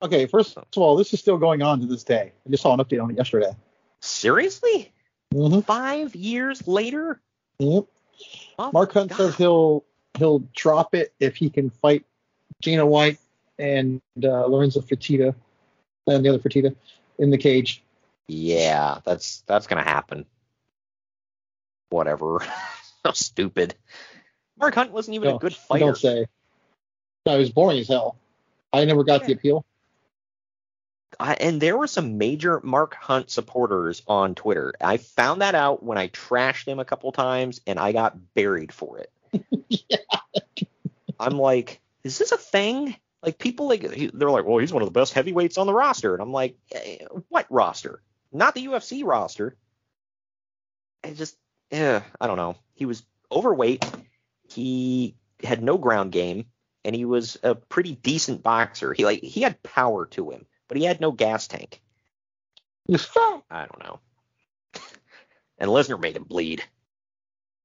Okay, first of all, this is still going on to this day. I just saw an update on it yesterday. Seriously? Mm-hmm. 5 years later? Yep. Oh, Mark Hunt says he'll drop it if he can fight Dana White and Lorenzo Fertitta and the other Fertitta in the cage. Yeah, that's gonna happen. Whatever. So stupid. Mark Hunt wasn't even a good fighter. Don't say. No, he was boring as hell. I never got the appeal. And there were some major Mark Hunt supporters on Twitter. I found that out when I trashed him a couple times, and I got buried for it. Yeah. I'm like, is this a thing? Like, people, they're like, well, he's one of the best heavyweights on the roster. And I'm like, what roster? Not the UFC roster. I don't know. He was overweight. He had no ground game, and he was a pretty decent boxer. He had power to him, but he had no gas tank. He's fat. I don't know. And Lesnar made him bleed.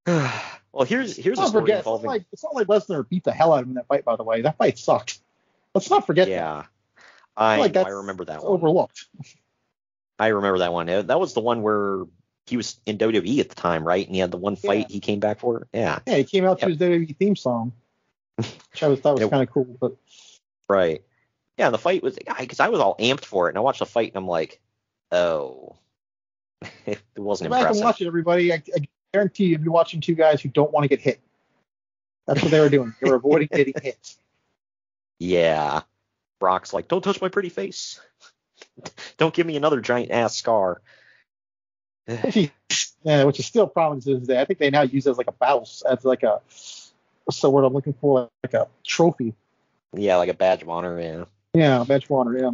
Well, here's a story involving. It's not like Lesnar beat the hell out of him in that fight. By the way, that fight sucked. Let's not forget. Yeah, that. I remember that one. Overlooked. I remember that one. That was the one where he was in WWE at the time, right? And he had the one fight he came back for. Yeah. Yeah, he came out to his WWE theme song, which I thought was kind of cool. But right. Yeah, the fight was because I was all amped for it, and I watched the fight, and I'm like, oh, It wasn't Go back and impressive. watch it, everybody. I guarantee you'll be watching two guys who don't want to get hit. That's what they were doing. They were avoiding getting hit. Yeah. Brock's like, don't touch my pretty face. Don't give me another giant ass scar. Yeah, which is still a problem to this day. I think they now use it as like a battle, as like a, what's the word I'm looking for? Like a trophy. Yeah, like a badge of honor, yeah. Yeah, badge of honor, yeah.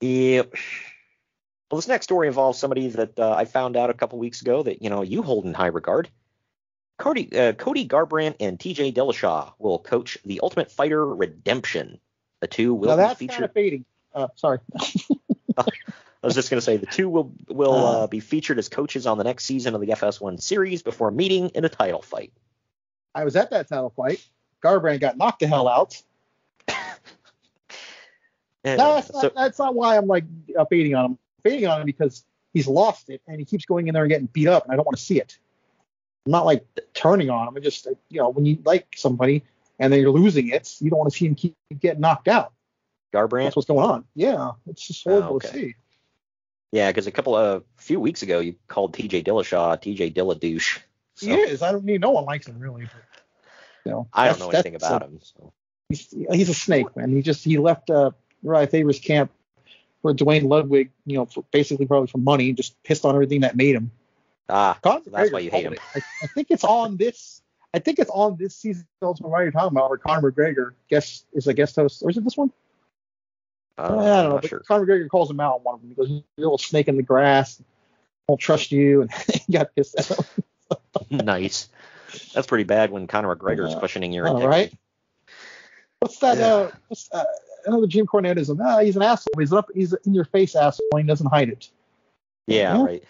Yep. Well, this next story involves somebody that I found out a couple weeks ago that, you hold in high regard. Cody Garbrandt and TJ Dillashaw will coach the Ultimate Fighter Redemption. The two will now be that's featured. kind of fading. Sorry. I was just going to say the two will be featured as coaches on the next season of the FS1 series before meeting in a title fight. I was at that title fight. Garbrandt got knocked the hell out. No, that's not why I'm like fading on him. I'm fading on him because he's lost it and he keeps going in there and getting beat up, and I don't want to see it. I'm not like turning on him. I just, when you like somebody and then you're losing it, you don't want to see him keep getting knocked out. Garbrandt? That's what's going on. Yeah, it's just horrible to see. Yeah, because a few weeks ago you called TJ Dillashaw TJ Dilladouche. So. He is. I don't mean no one likes him really. But, I don't know anything about him. So. He's a snake, man. He left Uriah Faber's camp for Dwayne Ludwig, for basically probably for money, just pissed on everything that made him. So that's why you hate him. I think it's on this. I think it's on this season. What you're talking about, where Conor McGregor is a guest host, or is it this one? I don't know. But sure. Conor McGregor calls him out on one of them. He goes, "You're a little snake in the grass. I won't trust you," and he got pissed at him. Nice. That's pretty bad when Conor McGregor's questioning your integrity. Right. What's that? Another Jim Cornetteism. He's an asshole. He's in your face asshole. And he doesn't hide it. Yeah, right.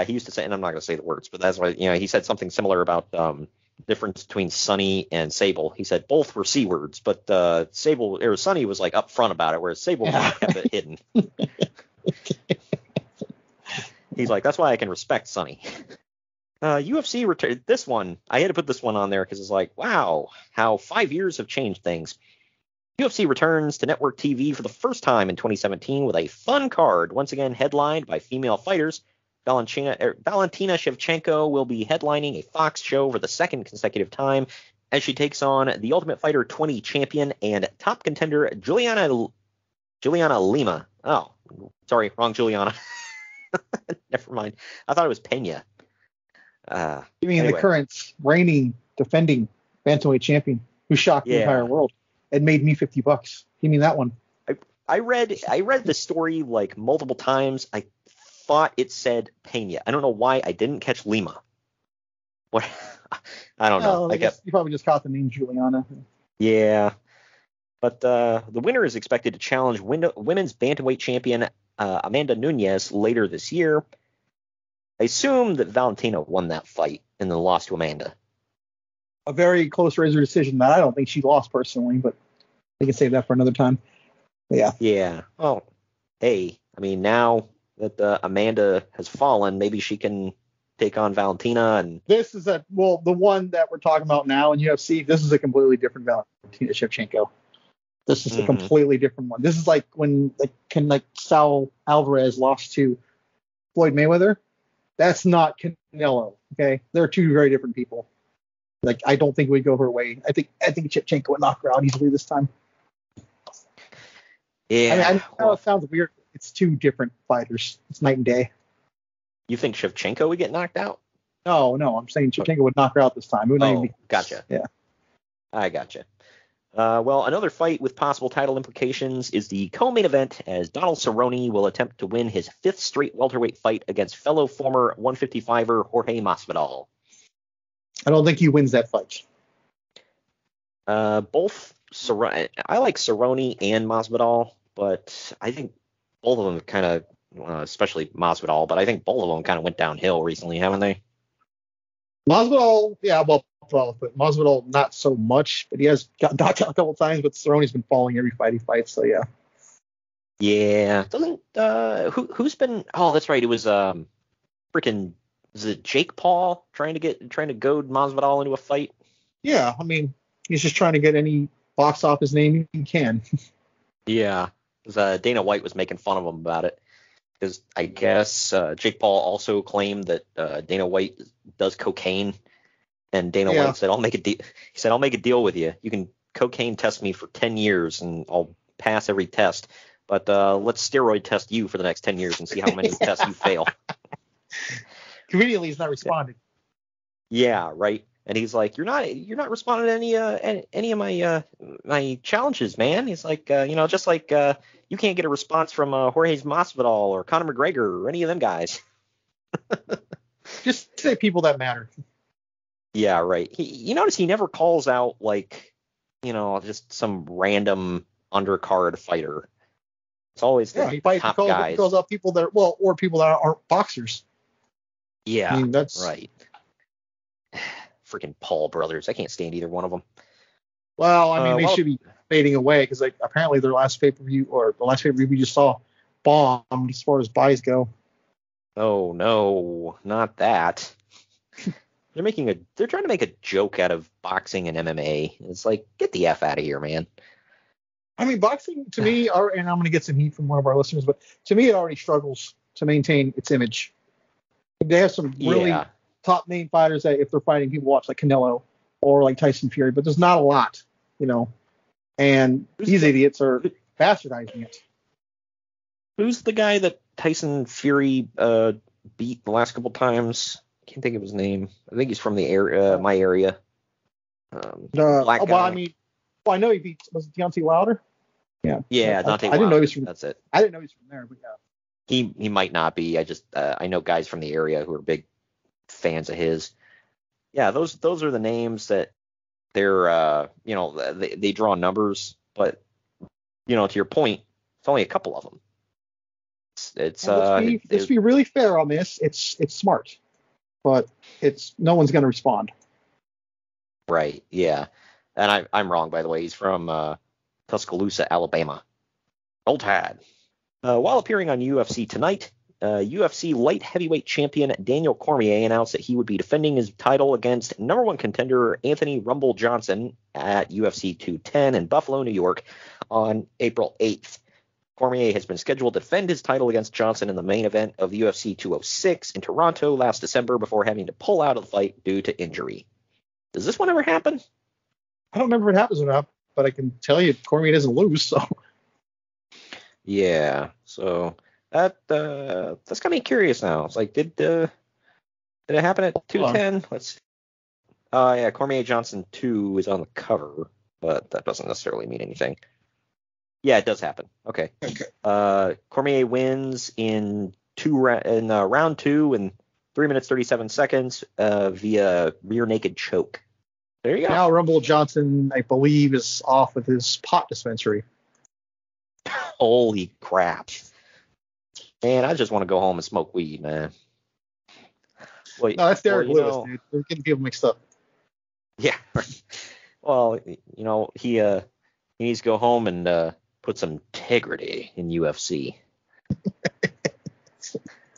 He used to say, and I'm not going to say the words, but that's why, he said something similar about difference between Sonny and Sable. He said both were C words, but Sonny was like upfront about it, whereas Sable kept it hidden. He's like, that's why I can respect Sonny. UFC returned this one. I had to put this one on there because it's like, wow, how 5 years have changed things. UFC returns to network TV for the first time in 2017 with a fun card, once again headlined by female fighters. Valentina Shevchenko will be headlining a Fox show for the second consecutive time as she takes on the Ultimate Fighter 20 champion and top contender Juliana Lima. Oh, sorry, wrong Juliana. Never mind. I thought it was Pena. You mean the current reigning, defending bantamweight champion who shocked the entire world and made me $50? You mean that one? I read the story like multiple times. I thought it said Pena. I don't know why I didn't catch Lima. What? I don't know. You probably just caught the name Juliana. Yeah. But the winner is expected to challenge women's bantamweight champion Amanda Nunes later this year. I assume that Valentina won that fight and then lost to Amanda. A very close razor decision that I don't think she lost personally, but we can save that for another time. Yeah. Yeah. Well, hey, I mean, now that Amanda has fallen, maybe she can take on Valentina. And this is the one that we're talking about now in UFC. This is a completely different Valentina Shevchenko. This is a completely different one. This is like when Saul Alvarez lost to Floyd Mayweather. That's not Canelo. Okay, they're two very different people. Like, I don't think we'd go her way. I think Shevchenko would knock her out easily this time. Yeah. I know it sounds weird. It's two different fighters. It's night and day. You think Shevchenko would get knocked out? No. I'm saying Shevchenko would knock her out this time. It would not even be. Gotcha. Yeah. I gotcha. Well, another fight with possible title implications is the co-main event as Donald Cerrone will attempt to win his fifth straight welterweight fight against fellow former 155er Jorge Masvidal. I don't think he wins that fight. Both Cerrone. I like Cerrone and Masvidal, but I think both of them kind of, especially Masvidal, but I think both of them kind of went downhill recently, haven't they? Masvidal, yeah, but Masvidal not so much, but he has got knocked out a couple times, but Cerrone's been falling every fight he fights, so yeah. Yeah. Who's been, oh, that's right, it was freaking, is it Jake Paul trying to goad Masvidal into a fight? Yeah, I mean, he's just trying to get any box office name he can. Yeah. Dana White was making fun of him about it. Because I guess Jake Paul also claimed that Dana White does cocaine, and Dana White said, "I'll make a deal." He said, "I'll make a deal with you. You can cocaine test me for 10 years, and I'll pass every test. But let's steroid test you for the next 10 years and see how many tests you fail." Conveniently, he's not responding. Yeah, right. And he's like, "You're not responding to any of my challenges, man." He's like, just like you can't get a response from Jorge Masvidal or Conor McGregor or any of them guys. Just say people that matter. Yeah, right. You notice he never calls out like, just some random undercard fighter. It's always the top guys. He calls out people that or people that aren't boxers. Yeah, I mean, that's right. Freaking Paul brothers. I can't stand either one of them. Well, I mean, they should be fading away because apparently their last pay-per-view or the last pay-per-view we just saw bombed as far as buys go. Oh no, not that. They're trying to make a joke out of boxing and MMA. It's like, get the F out of here, man. I mean, boxing to me, and I'm going to get some heat from one of our listeners, but to me, it already struggles to maintain its image. They have some really top name fighters that if they're fighting, people watch, like Canelo or like Tyson Fury, but there's not a lot, and these idiots are bastardizing it. Who's the guy that Tyson Fury beat the last couple times? I can't think of his name. I think he's from the area, my area. Black guy. I know he beat, was it Deontay Wilder? Yeah. Yeah, Deontay Wilder. I didn't know he was from. That's it. I didn't know he was from there, but yeah. He might not be. I know guys from the area who are big fans of his. Yeah, those are the names that they're they draw numbers, but to your point, it's only a couple of them. Let's be really fair on this. It's smart, but no one's going to respond. Right. Yeah. And I'm wrong, by the way. He's from Tuscaloosa, Alabama. Old Tad. While appearing on UFC Tonight, UFC light heavyweight champion Daniel Cormier announced that he would be defending his title against number one contender Anthony Rumble Johnson at UFC 210 in Buffalo, New York on April 8th. Cormier has been scheduled to defend his title against Johnson in the main event of UFC 206 in Toronto last December before having to pull out of the fight due to injury. Does this one ever happen? I don't remember if it happens or not, but I can tell you Cormier doesn't lose, so. Yeah, so that's got me curious now. It's like, did it happen at 210? Let's see. Yeah, Cormier Johnson 2 is on the cover, but that doesn't necessarily mean anything. Yeah, it does happen. Okay. Cormier wins in round 2 in 3 minutes 37 seconds via rear naked choke. There you go. Now Rumble Johnson, I believe, is off with his pot dispensary. Holy crap. Man, I just want to go home and smoke weed, man. No, that's Derek Lewis, dude. They're getting people mixed up. Yeah. Well, he needs to go home and put some integrity in UFC.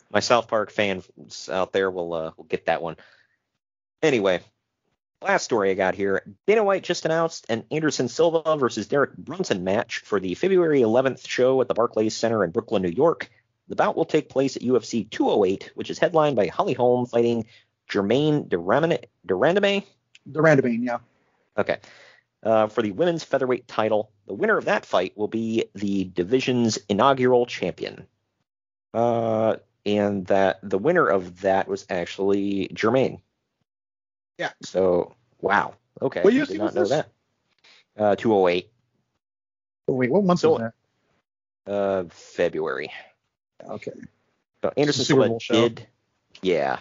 My South Park fans out there will get that one. Anyway, last story I got here. Dana White just announced an Anderson Silva versus Derek Brunson match for the February 11th show at the Barclays Center in Brooklyn, New York. The bout will take place at UFC 208, which is headlined by Holly Holm fighting Jermaine Durandame. Durandame, yeah. Okay. For the women's featherweight title, the winner of that fight will be the division's inaugural champion. And that the winner of that was actually Jermaine. Yeah. So, wow. Okay. What I did not know that. 208. Oh, wait, what month was that? February. Okay. So Anderson Silva did. Yeah.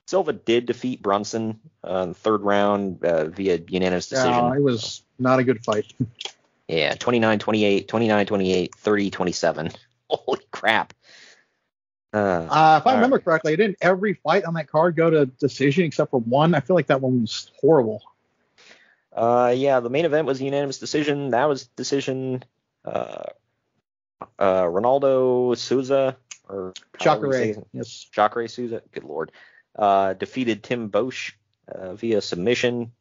Silva did defeat Brunson in the third round via unanimous decision. It was not a good fight. Yeah, 29-28, 29-28, 30-27. Holy crap. If I remember correctly, didn't every fight on that card go to decision except for one? I feel like that one was horrible. Yeah, the main event was a unanimous decision. That was decision. Ronaldo Souza or Jacare. Yes. Jacare Souza. Good Lord. Defeated Tim Bosch via submission.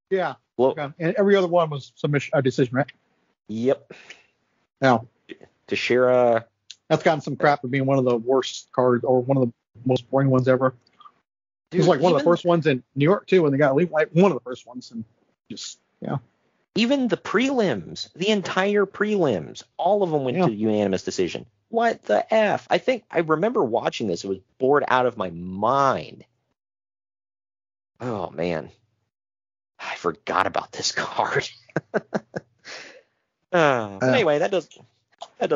Yeah. Okay. And every other one was submission decision, right? Yep. Now, Teixeira That's gotten some crap for being one of the worst cards or one of the most boring ones ever. It was like one of the first ones in New York too, when they got like one of the first ones, and just Even the prelims, the entire prelims, all of them went to unanimous decision. What the F? I think I remember watching this. It was bored out of my mind. Oh, man. I forgot about this card. Anyway, that does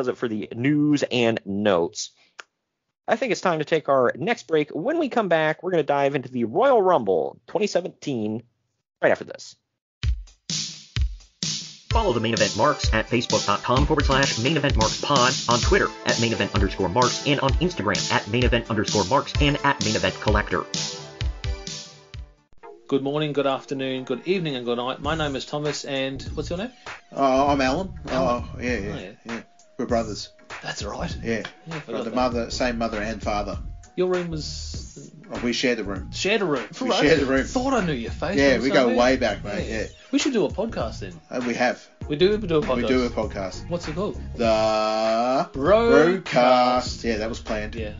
it for the news and notes. I think it's time to take our next break. When we come back, we're going to dive into the Royal Rumble 2017 right after this. Follow the Main Event Marks at Facebook.com/Main Event Marks Pod, on Twitter at Main Event _Marks, and on Instagram at Main Event _Marks and at Main Event Collector. Good morning, good afternoon, good evening, and good night. My name is Thomas, and what's your name? I'm Alan. Alan. Oh, yeah. We're brothers. That's right. Yeah. Same mother and father. Your room was... Oh, we shared the room. Shared a room. We shared the room. Thought I knew your face. Yeah, we go way back, mate. Yeah. We should do a podcast then. We have. We do a podcast. We do a podcast. What's it called? The Broadcast. Yeah, that was planned. Yeah.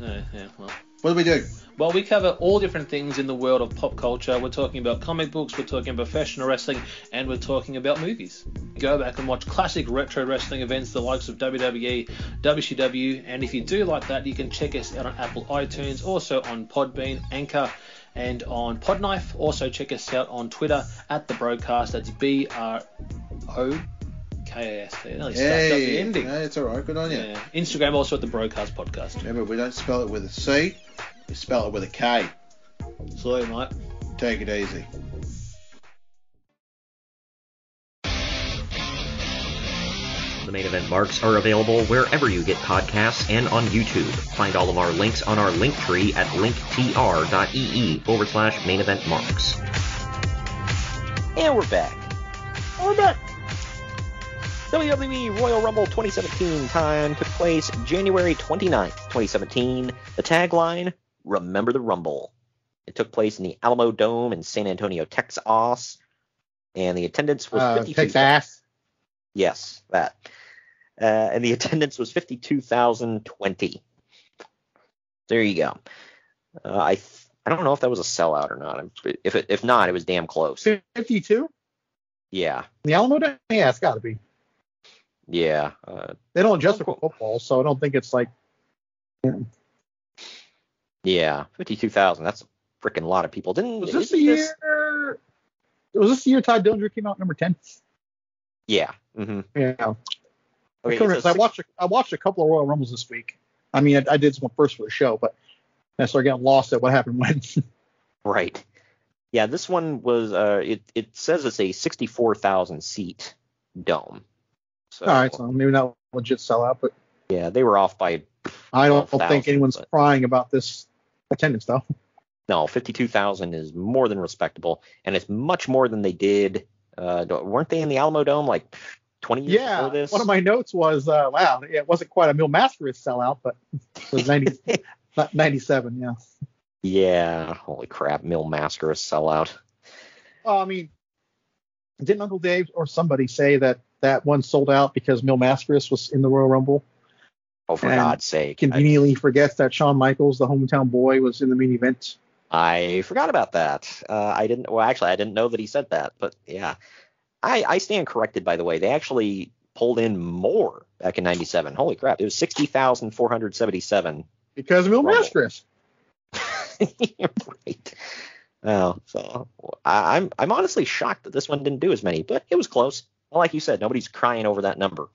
Well. What do we do? Well, we cover all different things in the world of pop culture. We're talking about comic books, we're talking about professional wrestling, and we're talking about movies. Go back and watch classic retro wrestling events, the likes of WWE, WCW, and if you do like that, you can check us out on Apple iTunes, also on Podbean, Anchor, and on Podknife. Also check us out on Twitter at The Broadcast. That's BROKAST. Nearly stuffed up the ending. No, it's all right. Good on you. Yeah. Instagram also at The Broadcast Podcast. Remember, we don't spell it with a C. We spell it with a K. Sorry, mate. Take it easy. The Main Event Marks are available wherever you get podcasts and on YouTube. Find all of our links on our link tree at linktr.ee/Main Event Marks. And we're back. WWE Royal Rumble 2017 time took place January 29th, 2017. The tagline, Remember the Rumble. It took place in the Alamo Dome in San Antonio, Texas. And the attendance was 52,000. Texas. Yes, that. And the attendance was 52,020. There you go. I don't know if that was a sellout or not. If not, it was damn close. 52? Yeah. The Alamo Dome? Yeah, it's got to be. Yeah. They don't adjust it for football, so I don't think it's like... Yeah, 52,000. That's a freaking lot of people. Was this the year Ty Dillinger came out number 10? Yeah. Mm-hmm. Yeah. Okay, I watched a couple of Royal Rumbles this week. I mean, I did one first for the show, but I started getting lost at what happened when. Right. Yeah, this one was. It says it's a 64,000 seat dome. So, all right, so maybe not legit sellout, but yeah, they were off by. I don't think anyone's crying about this attendance though. No, 52,000 is more than respectable, and it's much more than they did. Weren't they in the Alamo Dome like 20 years before this? One of my notes was, wow, it wasn't quite a Mil Mascaras sellout, but it was 97, yeah. Yeah, holy crap, Mil Mascaras sellout. Well, I mean, didn't Uncle Dave or somebody say that one sold out because Mil Mascaras was in the Royal Rumble? Oh, for God's sake. Conveniently forgets that Shawn Michaels, the hometown boy, was in the main event. I forgot about that. I didn't know that he said that, but yeah. I stand corrected, by the way. They actually pulled in more back in 97. Holy crap. It was 60,477. Because of Mil Mascaras. Right. Oh, so I'm honestly shocked that this one didn't do as many, but it was close. Well, like you said, nobody's crying over that number.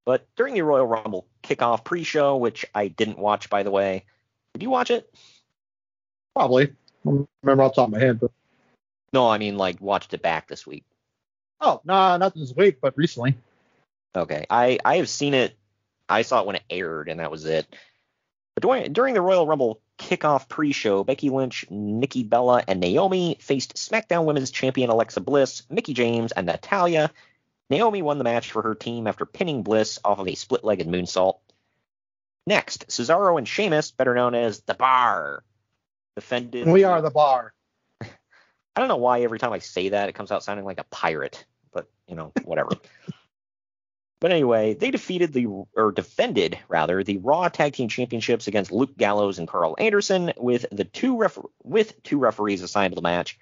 But during the Royal Rumble kickoff pre-show, which I didn't watch, by the way, did you watch it? Probably. I don't remember off the top of my head, but. No, I mean, like, watched it back this week. Oh, no, not this week, but recently. Okay. I have seen it. I saw it when it aired, and that was it. But during the Royal Rumble kickoff pre-show, Becky Lynch, Nikki Bella, and Naomi faced SmackDown Women's Champion Alexa Bliss, Mickie James, and Natalya. Naomi won the match for her team after pinning Bliss off of a split-legged moonsault. Next, Cesaro and Sheamus, better known as The Bar, defended... We are The Bar. I don't know why every time I say that, it comes out sounding like a pirate, but, whatever. But anyway, they defended the Raw Tag Team Championships against Luke Gallows and Carl Anderson with two referees assigned to the match.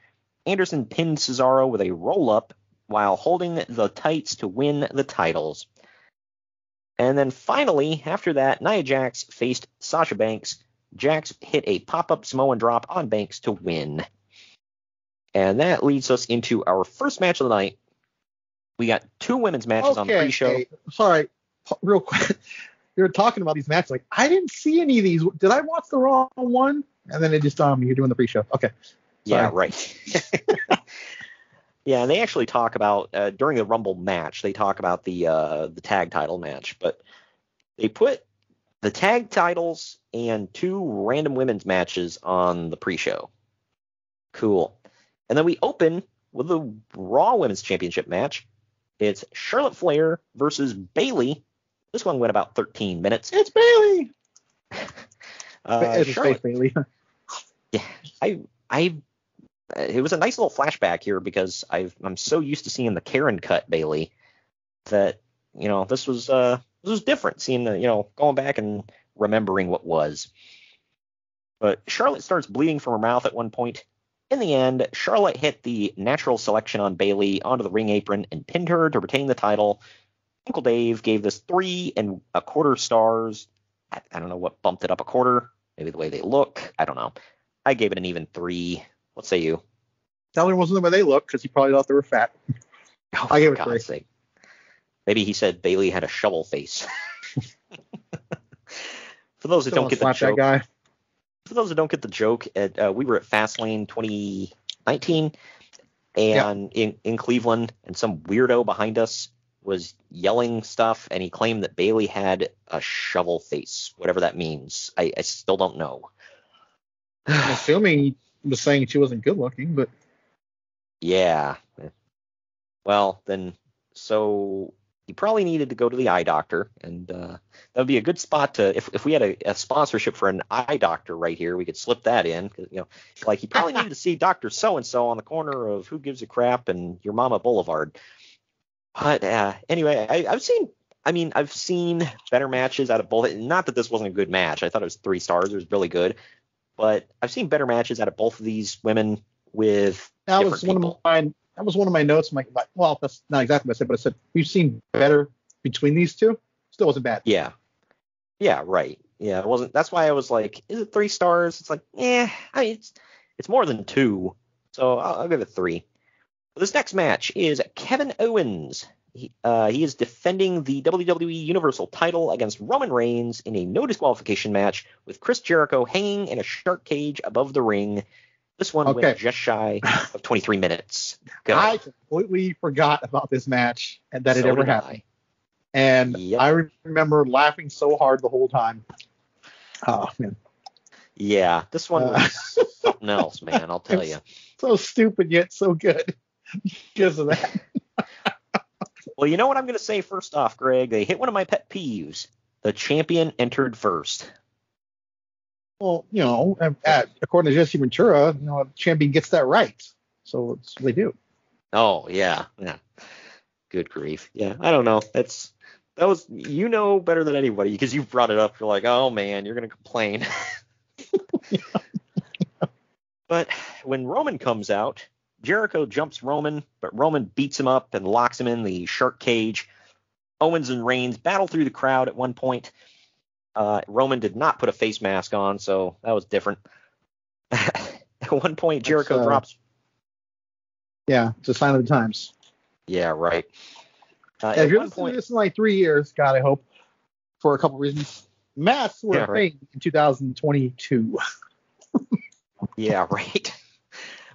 Anderson pinned Cesaro with a roll-up while holding the tights to win the titles. And then finally, after that, Nia Jax faced Sasha Banks. Jax hit a pop-up Samoan drop on Banks to win. And that leads us into our first match of the night. We got two women's matches on the pre-show. Okay. Sorry, real quick. You're talking about these matches. Like, I didn't see any of these. Did I watch the wrong one? And then it just you're doing the pre-show. Okay. Sorry. Yeah, right. Yeah, and they actually talk about during the Rumble match. They talk about the tag title match, but they put the tag titles and two random women's matches on the pre-show. Cool. And then we open with the Raw Women's Championship match. It's Charlotte Flair versus Bayley. This one went about 13 minutes. It's Bayley. Charlotte, Bayley. Yeah, it was a nice little flashback here because I'm so used to seeing the Karen cut Bayley that this was different seeing going back and remembering what was. But Charlotte starts bleeding from her mouth at one point. In the end, Charlotte hit the natural selection on Bayley onto the ring apron and pinned her to retain the title. Uncle Dave gave this 3 1/4 stars. I don't know what bumped it up a quarter. Maybe the way they look. I don't know. I gave it an even 3. What say you? Tell me wasn't the way they look because he probably thought they were fat. Oh, I gave it for 3. God's sake. Maybe he said Bayley had a shovel face. For those that don't get the joke, guy. For those that don't get the joke, we were at Fastlane 2019 and in Cleveland, and some weirdo behind us was yelling stuff, and he claimed that Bayley had a shovel face, whatever that means. I still don't know. I'm assuming he was saying she wasn't good looking, but yeah. Well, then, so he probably needed to go to the eye doctor, and that would be a good spot to, if we had a sponsorship for an eye doctor right here, we could slip that in. Like he probably needed to see Dr. So-and-so on the corner of Who Gives a Crap and Your Mama Boulevard. But anyway, I've seen better matches out of both. Not that this wasn't a good match. I thought it was 3 stars. It was really good. But I've seen better matches out of both of these women with different people. That was one of my notes. I'm like, well, that's not exactly what I said, but I said we've seen better between these two. Still wasn't bad. Yeah. Yeah, right. Yeah, it wasn't. That's why I was like, is it 3 stars? It's like, it's more than 2, so I'll give it 3. This next match is Kevin Owens. He is defending the WWE Universal Title against Roman Reigns in a no disqualification match with Chris Jericho hanging in a shark cage above the ring. This one went just shy of 23 minutes. Go. I completely forgot about this match and that it ever happened. And I remember laughing so hard the whole time. Oh, man. Yeah, this one was something else, man, I'll tell you. So stupid yet so good because of that. Well, you know what I'm going to say first off, Greg? They hit one of my pet peeves. The champion entered first. Well, according to Jesse Ventura, the champion gets that right. So that's what they do. Oh, yeah. Good grief. Yeah, I don't know. That was better than anybody because you brought it up. You're like, oh, man, you're going to complain. But when Roman comes out, Jericho jumps Roman, but Roman beats him up and locks him in the shark cage. Owens and Reigns battle through the crowd at one point. Roman did not put a face mask on, so that was different. At one point, Jericho drops. Yeah, it's a sign of the times. Yeah, right. If you're listening to this in like 3 years, God, I hope, for a couple reasons, masks were a thing in 2022. Yeah, right.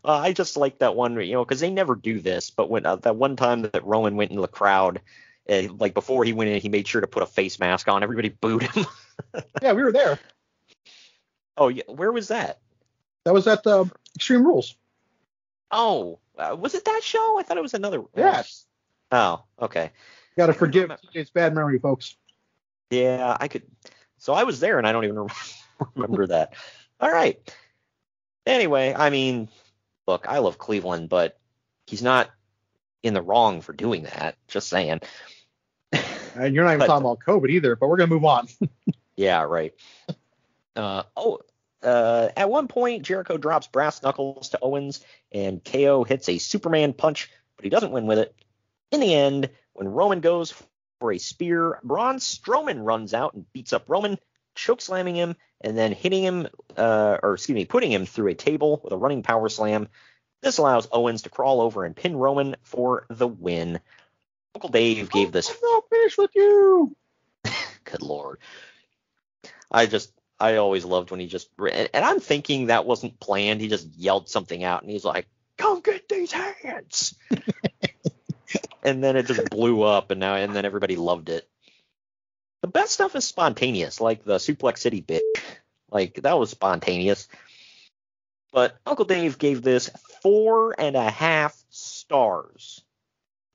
I just like that one, because they never do this, but when that one time that Roman went into the crowd, like before he went in, he made sure to put a face mask on. Everybody booed him. Yeah, we were there. Oh, yeah. Where was that? That was at Extreme Rules. Oh, was it that show? I thought it was another. Yes. Oh, okay. Got to forgive TJ's bad memory, folks. Yeah, I could. So I was there, and I don't even remember that. All right. Anyway, look, I love Cleveland, but he's not in the wrong for doing that. Just saying. And you're not even talking about COVID either, but we're going to move on. Yeah, right. At one point, Jericho drops brass knuckles to Owens, and KO hits a Superman punch, but he doesn't win with it. In the end, when Roman goes for a spear, Braun Strowman runs out and beats up Roman, chokeslamming him, and then putting him through a table with a running power slam. This allows Owens to crawl over and pin Roman for the win. Uncle Dave gave this. I'm not finished with you. Good Lord. I always loved when he just, and I'm thinking that wasn't planned. He just yelled something out, and he's like, "Come get these hands!" And then it just blew up, and then everybody loved it. The best stuff is spontaneous, like the Suplex City bitch. Like, that was spontaneous. But Uncle Dave gave this 4.5 stars.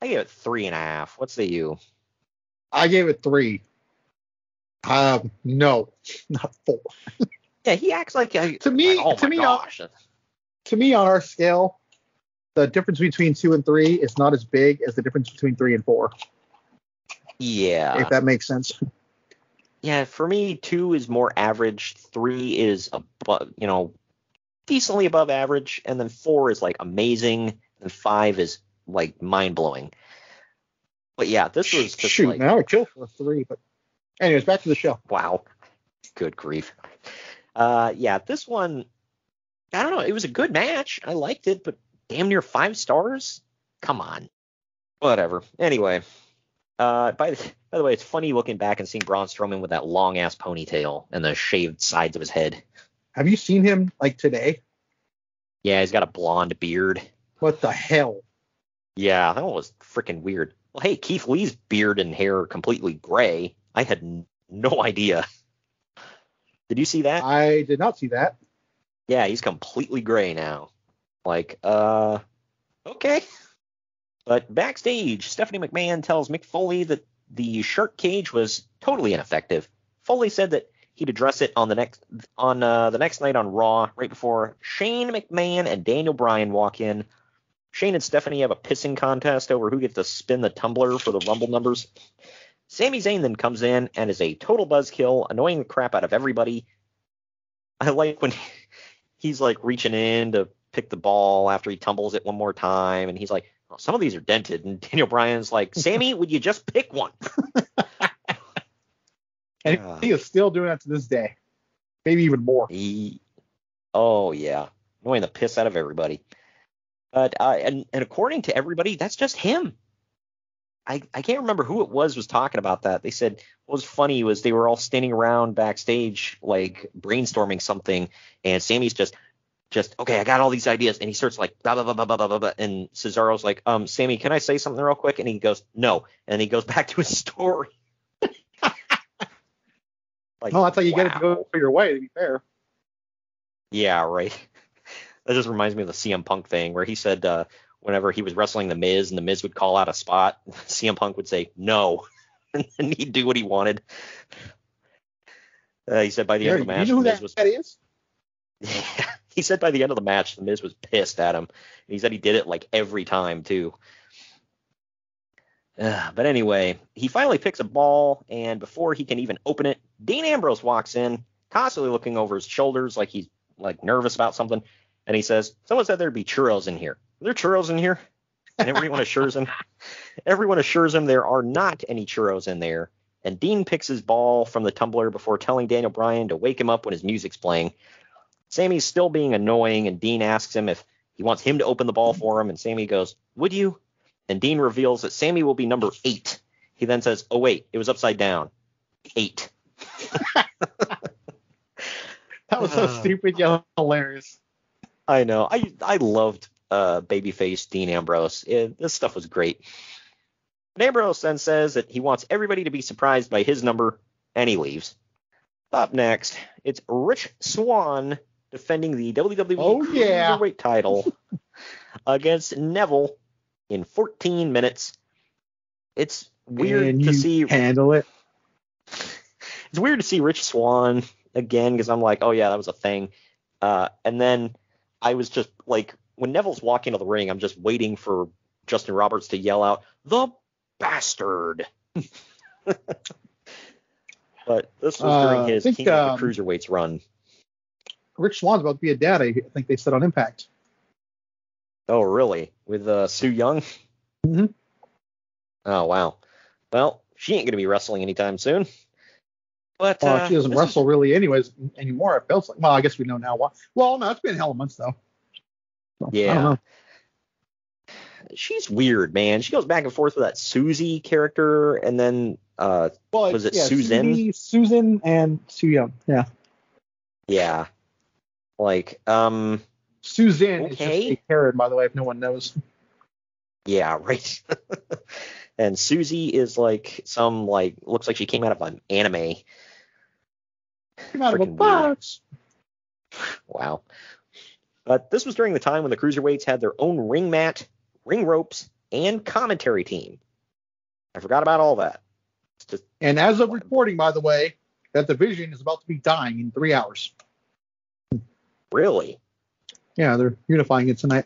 I gave it 3.5. What say you? I gave it 3. No, not 4. Yeah, he acts like to me, on our scale, the difference between 2 and 3 is not as big as the difference between 3 and 4. Yeah, if that makes sense. Yeah, for me, 2 is more average. 3 is decently above average, and then 4 is like amazing, and 5 is like mind blowing. But yeah, this was just shoot. Now I would chill for a 3, but. Anyways, back to the show. Wow. Good grief. Yeah, this one, I don't know. It was a good match. I liked it, but damn near 5 stars? Come on. Whatever. Anyway, by the way, it's funny looking back and seeing Braun Strowman with that long-ass ponytail and the shaved sides of his head. Have you seen him, like, today? Yeah, he's got a blonde beard. What the hell? Yeah, that one was freaking weird. Well, hey, Keith Lee's beard and hair are completely gray. I had no idea. Did you see that? I did not see that. Yeah, he's completely gray now. Like, okay. But backstage, Stephanie McMahon tells Mick Foley that the shark cage was totally ineffective. Foley said that he'd address it on the next night on Raw, right before Shane McMahon and Daniel Bryan walk in. Shane and Stephanie have a pissing contest over who gets to spin the tumbler for the Rumble numbers. Sami Zayn then comes in and is a total buzzkill, annoying the crap out of everybody. I like when he's like reaching in to pick the ball after he tumbles it one more time, and he's like, oh, some of these are dented, and Daniel Bryan's like, Sammy, would you just pick one? And he is still doing that to this day. Maybe even more. Oh, yeah. Annoying the piss out of everybody. But and according to everybody, that's just him. I can't remember who it was talking about that. They said what was funny was they were all standing around backstage like brainstorming something, and Sammy's just okay, I got all these ideas, and he starts like blah blah blah blah blah blah blah, and Cesaro's like, Sammy, can I say something real quick? And he goes, no, and he goes back to his story. Like, oh, that's how you get it to go your way, to be fair. Yeah, right. That just reminds me of the CM Punk thing where he said whenever he was wrestling The Miz and The Miz would call out a spot, CM Punk would say no, and he'd do what he wanted. He said by the end of the match, you know who The Miz that is? Yeah, he said by the end of the match, The Miz was pissed at him. And he said he did it like every time too. But anyway, he finally picks a ball, and before he can even open it, Dean Ambrose walks in, constantly looking over his shoulders like he's like nervous about something. And he says, someone said there'd be churros in here. Are there churros in here? And everyone assures him there are not any churros in there. And Dean picks his ball from the tumbler before telling Daniel Bryan to wake him up when his music's playing. Sammy's still being annoying, and Dean asks him if he wants him to open the ball for him, and Sammy goes, would you? And Dean reveals that Sammy will be number 8. He then says, oh, wait, it was upside down. 8. That was so stupid, yet hilarious. I know. I loved babyface Dean Ambrose. This stuff was great. But Ambrose then says that he wants everybody to be surprised by his number, and he leaves. Up next, it's Rich Swann defending the WWE Cruiserweight title against Neville in 14 minutes. It's weird to see. Handle it. It's weird to see Rich Swann again because I'm like, oh yeah, that was a thing. And then I was just like, when Neville's walking to the ring, I'm just waiting for Justin Roberts to yell out, the bastard. But this was during his think, King of the Cruiserweights run. Rich Swann's about to be a dad, I think they said on Impact. Oh, really? With Sue Young? Mm-hmm. Oh, wow. Well, she ain't going to be wrestling anytime soon. But she doesn't wrestle really anymore. It feels like. Well, I guess we know now why. Well, no, it's been a hell of months, though. So, yeah. I don't know. She's weird, man. She goes back and forth with that Susie character, and then was it Susan? Susan and Sue Young. Yeah. Yeah. Like, Suzanne is just okay. a Karen, by the way, if no one knows. Yeah, right. And Susie is like some, like, looks like she came out of an anime. Came out of a box. Wow. But this was during the time when the Cruiserweights had their own ring mat, ring ropes, and commentary team. I forgot about all that. And as of recording, by the way, that division is about to be dying in 3 hours. Really? Yeah, they're unifying it tonight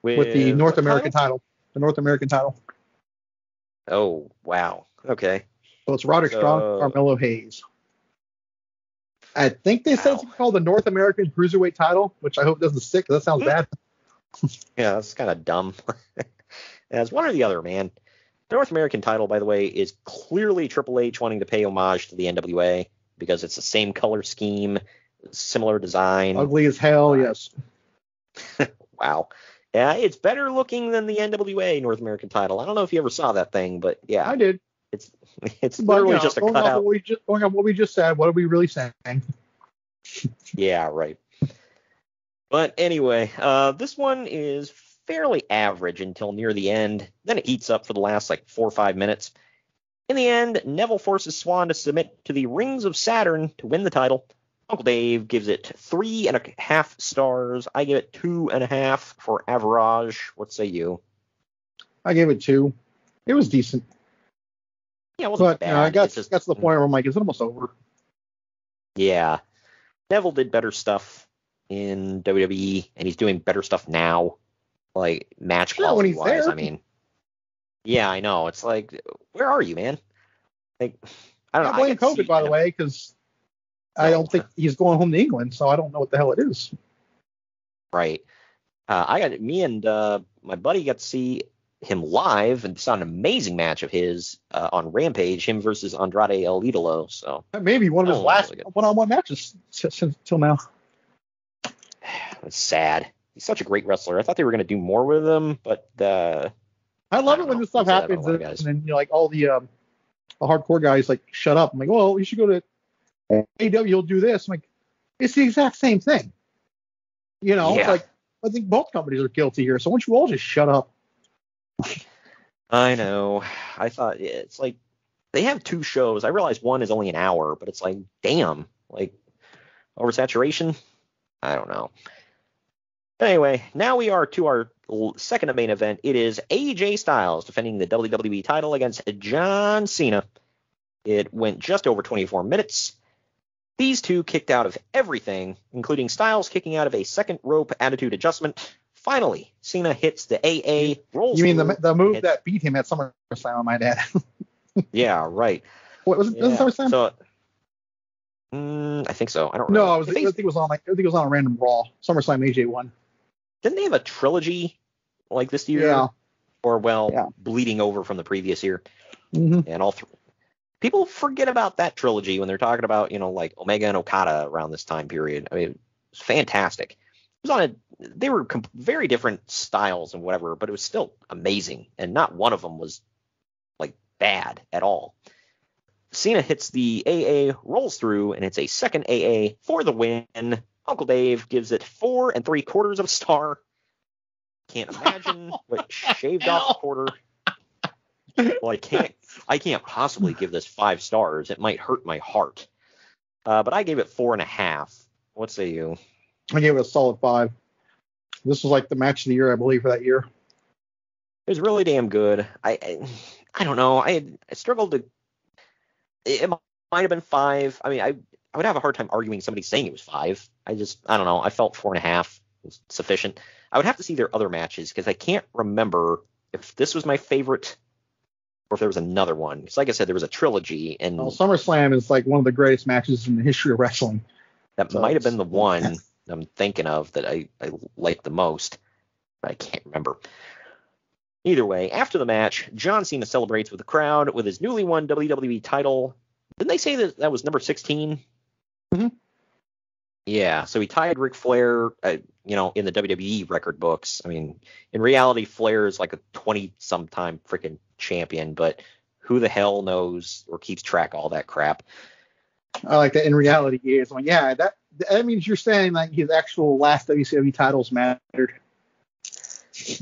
with the North American title. The North American title. Oh, wow. Okay. So it's Roderick Strong, Carmelo Hayes. I think they said it's called the North American Cruiserweight title, which I hope doesn't stick, because that sounds bad. Yeah, that's kind of dumb. Yeah, it's one or the other, man. The North American title, by the way, is clearly Triple H wanting to pay homage to the NWA because it's the same color scheme, similar design. Ugly as hell, yes. Wow. Yeah, it's better looking than the NWA North American title. I don't know if you ever saw that thing, but yeah. I did. It's literally just a cutout. Going on what we just said, what are we really saying? Yeah, right. But anyway, this one is fairly average until near the end. Then it heats up for the last, 4 or 5 minutes. In the end, Neville forces Swann to submit to the Rings of Saturn to win the title. Uncle Dave gives it 3.5 stars. I give it 2.5 for average. What say you? I gave it 2. It was decent. Yeah, it wasn't bad. I got to the point where I'm like, it's almost over. Yeah. Neville did better stuff in WWE, and he's doing better stuff now, like match quality-wise. I mean, yeah, I know. It's like, where are you, man? Like, I don't know. I blame COVID, by the way, because I don't think he's going home to England, so I don't know what the hell it is. Right. Me and my buddy got to see him live and saw an amazing match of his on Rampage, him versus Andrade El Idolo. So that may be one of his last one-on-one matches till now. It's sad. He's such a great wrestler. I thought they were going to do more with him, but I love it when this stuff happens and then all the hardcore guys shut up. I'm like, well, you should go to AEW. You'll do this. I'm like, it's the exact same thing. It's like I think both companies are guilty here. So why don't you all just shut up? I know. I thought it's like they have 2 shows. I realize one is only an hour, but it's like, damn, oversaturation. I don't know. Anyway, now we are to our second main event. It is AJ Styles defending the WWE title against John Cena. It went just over 24 minutes. These two kicked out of everything, including Styles kicking out of a second rope attitude adjustment. Finally, Cena hits the AA rolls. You mean the move that beat him at SummerSlam, I might add. Yeah, right. What was it? Yeah. SummerSlam? So, I think so. I don't know. No, I think it was on a random Raw. SummerSlam AJ won. Didn't they have a trilogy like this year? Yeah. Or bleeding over from the previous year. Mm-hmm. And all three. People forget about that trilogy when they're talking about, Omega and Okada around this time period. I mean, it's fantastic. It was they were very different styles and whatever, but it was still amazing. And not one of them was bad at all. Cena hits the AA, rolls through, and it's a second AA for the win. Uncle Dave gives it 4 3/4 of a star. Can't imagine what shaved off a quarter. Well, I can't possibly give this 5 stars. It might hurt my heart. But I gave it 4.5. What say you? I gave it a solid 5. This was the match of the year, I believe, for that year. It was really damn good. I don't know. I struggled to. It might have been 5. I mean, I would have a hard time arguing somebody saying it was 5. I don't know. I felt 4.5 was sufficient. I would have to see their other matches because I can't remember if this was my favorite or if there was another one. Because like I said, there was a trilogy, and SummerSlam is like one of the greatest matches in the history of wrestling. that might have been the one I'm thinking of that I liked the most, but I can't remember. Either way, after the match, John Cena celebrates with the crowd with his newly won WWE title. Didn't they say that was number 16? Mm-hmm. Yeah, so he tied Ric Flair, in the WWE record books. I mean, in reality, Flair is like a 20-sometime freaking champion, but who the hell knows or keeps track of all that crap? I like that. In reality, he is. Well, yeah, that means you're saying like his actual last WCW titles mattered.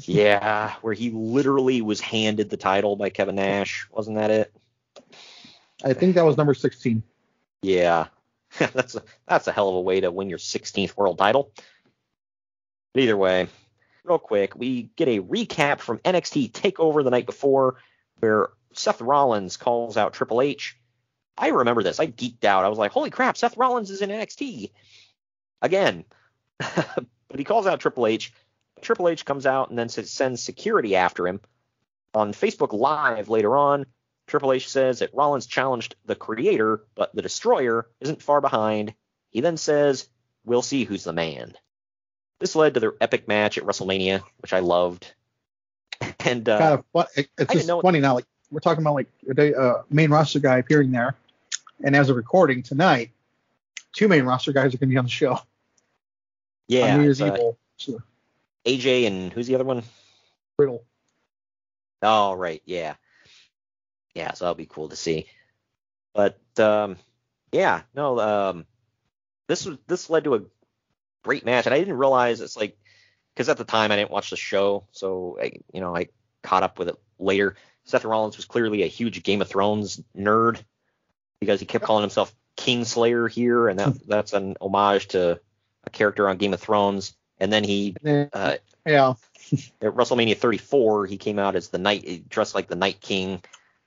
Yeah, where he literally was handed the title by Kevin Nash. Wasn't that it? I think that was number 16. Yeah. That's a hell of a way to win your 16th world title. But either way, real quick, we get a recap from NXT TakeOver the night before where Seth Rollins calls out Triple H. I remember this. I geeked out. I was like, holy crap, Seth Rollins is in NXT again. But he calls out Triple H. Triple H comes out and then sends security after him. On Facebook Live later on, Triple H says that Rollins challenged the Creator, but the Destroyer isn't far behind. He then says, we'll see who's the man. This led to their epic match at WrestleMania, which I loved. And it's just funny now. Like we're talking about like a main roster guy appearing there, and as a recording tonight, 2 main roster guys are going to be on the show. Yeah, on New Year's Evil. So. AJ and who's the other one? Riddle. Oh, right, yeah. Yeah, so that'll be cool to see. But this led to a great match, and I didn't realize it's like because at the time I didn't watch the show, so I caught up with it later. Seth Rollins was clearly a huge Game of Thrones nerd because he kept calling himself Kingslayer here, and that's an homage to a character on Game of Thrones. And then he at WrestleMania 34 he came out as the Night, dressed like the Night King.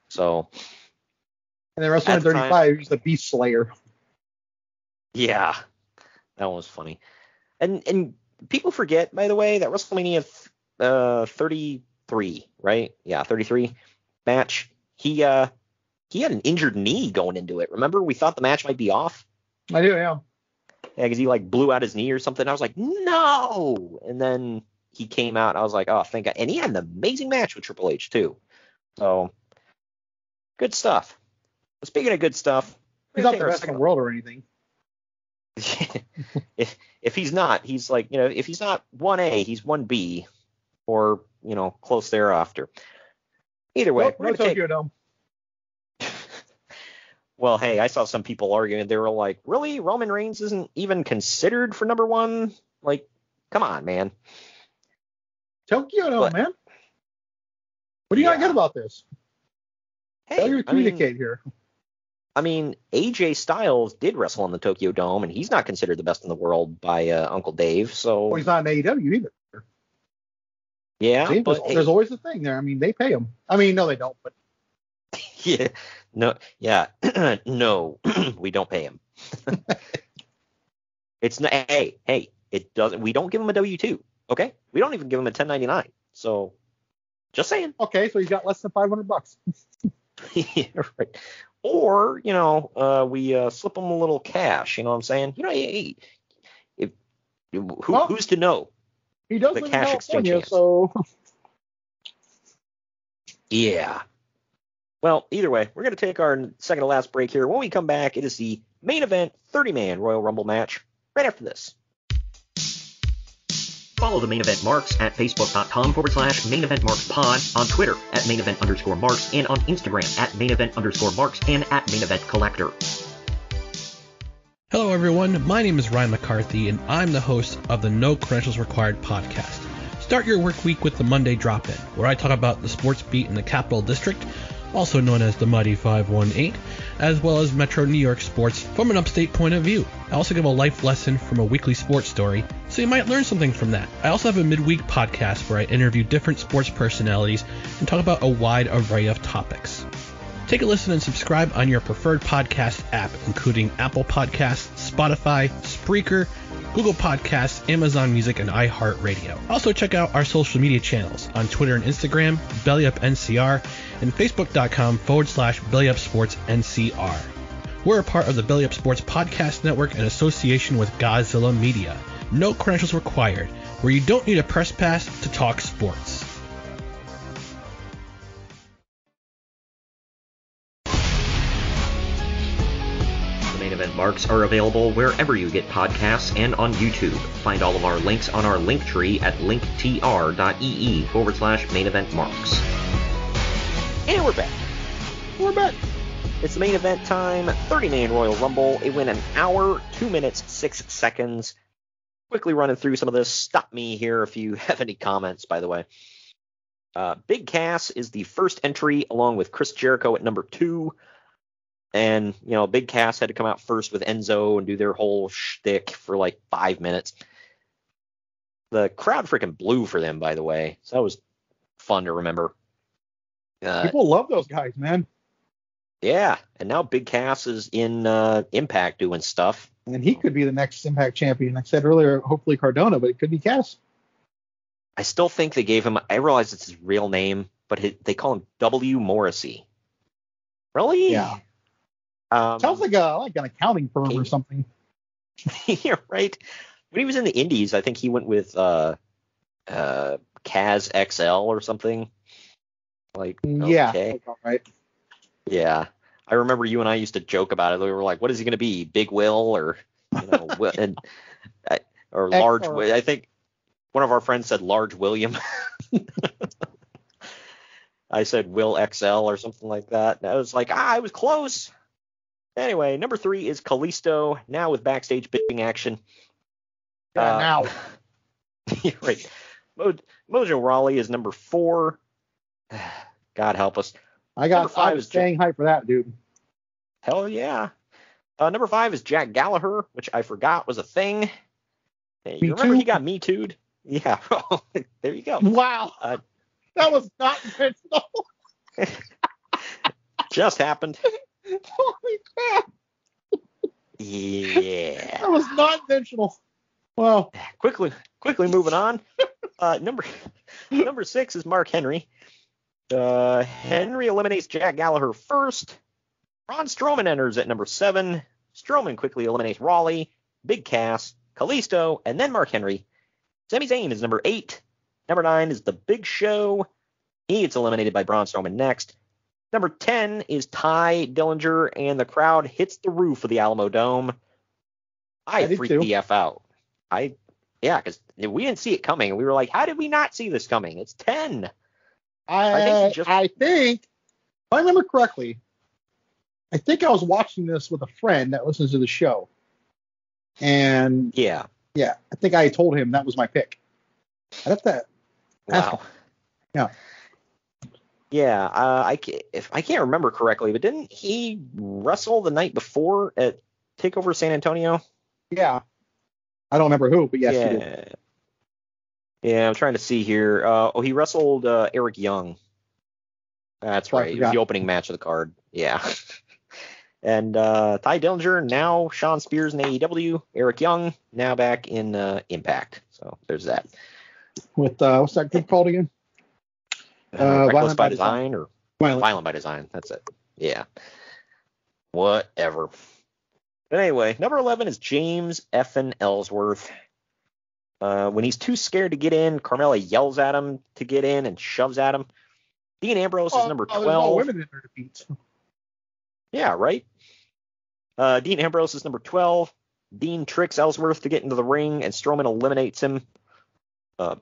So, and then WrestleMania 35, he's the Beast Slayer. Yeah, that one was funny. And people forget, by the way, that WrestleMania 33, right? Yeah, 33 match. He had an injured knee going into it. Remember, we thought the match might be off. I do, yeah. Yeah, because he like blew out his knee or something. I was like, no. And then he came out. I was like, oh, thank God. And he had an amazing match with Triple H too. So. Good stuff. Speaking of good stuff, he's not the best in the world or anything. if he's not, he's like, if he's not 1A, he's 1B, or close thereafter. Either way, no Tokyo Dome. Well, hey, I saw some people arguing. They were like, really, Roman Reigns isn't even considered for number 1? Like, come on, man. Tokyo Dome, man. What do you not get about this? Hey, failure to communicate here. I mean, AJ Styles did wrestle in the Tokyo Dome, and he's not considered the best in the world by Uncle Dave. So he's not in AEW either. Yeah, see, but there's always a thing there. I mean, they pay him. I mean, no, they don't. But no, we don't pay him. It's not. Hey, it doesn't. We don't give him a W-2. Okay, we don't even give him a 1099. So. Just saying. Okay, so you got less than $500. Yeah, right. Or, we slip him a little cash. You know what I'm saying? Who's to know? He does the live cash in California, exchange so. Yeah. Well, either way, we're going to take our second to last break here. When we come back, it is the main event 30-man Royal Rumble match right after this. Follow the Main Event Marks at Facebook.com/Main Event Marks Pod, on Twitter at Main Event _Marks, and on Instagram at Main Event _Marks and at Main Event Collector. Hello, everyone. My name is Ryan McCarthy, and I'm the host of the No Credentials Required podcast. Start your work week with the Monday Drop-In, where I talk about the sports beat in the Capital District, also known as the Mighty 518, as well as Metro New York sports from an upstate point of view. I also give a life lesson from a weekly sports story, so you might learn something from that. I also have a midweek podcast where I interview different sports personalities and talk about a wide array of topics. Take a listen and subscribe on your preferred podcast app, including Apple Podcasts, Spotify, Spreaker, Google Podcasts, Amazon Music, and iHeartRadio. Also check out our social media channels on Twitter and Instagram, BellyUpNCR, and Facebook.com/BellyUpSportsNCR. We're a part of the Belly Up Sports Podcast Network in association with Godzilla Media. No credentials required, where you don't need a press pass to talk sports. Main event marks are available wherever you get podcasts and on YouTube. Find all of our links on our link tree at linktr.ee/main event marks. And we're back. It's the main event time, 30-man Royal Rumble. It went an hour, 2 minutes, 6 seconds. Quickly running through some of this. Stop me here if you have any comments, by the way. Big Cass is the first entry, along with Chris Jericho at number 2. And, Big Cass had to come out first with Enzo and do their whole shtick for like 5 minutes. The crowd freaking blew for them, by the way. So that was fun to remember. People love those guys, man. Yeah, and now Big Cass is in Impact doing stuff. And he could be the next Impact champion. I said earlier, hopefully Cardona, but it could be Cass. I still think they gave him, I realize it's his real name, but they call him W. Morrissey. Really? Yeah. Sounds like an accounting firm or something. Yeah, right. When he was in the Indies, I think he went with Kaz XL or something. Like, yeah, okay. Right. Yeah. I remember you and I used to joke about it. We were like, what is he going to be? Big Will or, or Large Will? I think one of our friends said Large William. I said Will XL or something like that. And I was like, I was close. Anyway, number 3 is Kalisto, now with backstage bitching action. Now. Right. Mojo Rawley is number 4. God help us. I was staying hype for that, dude. Hell yeah. Number 5 is Jack Gallagher, which I forgot was a thing. Hey, you remember he got Me Too'd? Yeah. There you go. Wow. That was not intentional. Just happened. Holy crap. Yeah. That was not intentional. Wow. Quickly moving on. Number 6 is Mark Henry. Henry eliminates Jack Gallagher first. Braun Strowman enters at number 7. Strowman quickly eliminates Rawley, Big Cass, Kalisto, and then Mark Henry. Sami Zayn is number 8. Number 9 is The Big Show. He gets eliminated by Braun Strowman next. Number 10 is Ty Dillinger, and the crowd hits the roof of the Alamo Dome. I freaked the F out. Because we didn't see it coming. We were like, how did we not see this coming? It's 10. I think, if I remember correctly, I think I was watching this with a friend that listens to the show. And yeah, I think I told him that was my pick. I'd have to ask him. Yeah. Yeah, I can't remember correctly, but didn't he wrestle the night before at TakeOver San Antonio? Yeah. I don't remember who, but yes, he did. Yeah, I'm trying to see here. He wrestled Eric Young. That's right. It was the opening match of the card. Yeah. And Ty Dillinger, now Sean Spears in AEW. Eric Young, now back in Impact. So there's that. With, what's that group called again? Reckless by Design or Violent by Design. That's it. Yeah. Whatever. But anyway, number 11 is James effing Ellsworth. When he's too scared to get in, Carmella yells at him to get in and shoves at him. Dean Ambrose is number 12. There's all women in there to beat. Yeah, right. Dean Ambrose is number 12. Dean tricks Ellsworth to get into the ring, and Strowman eliminates him.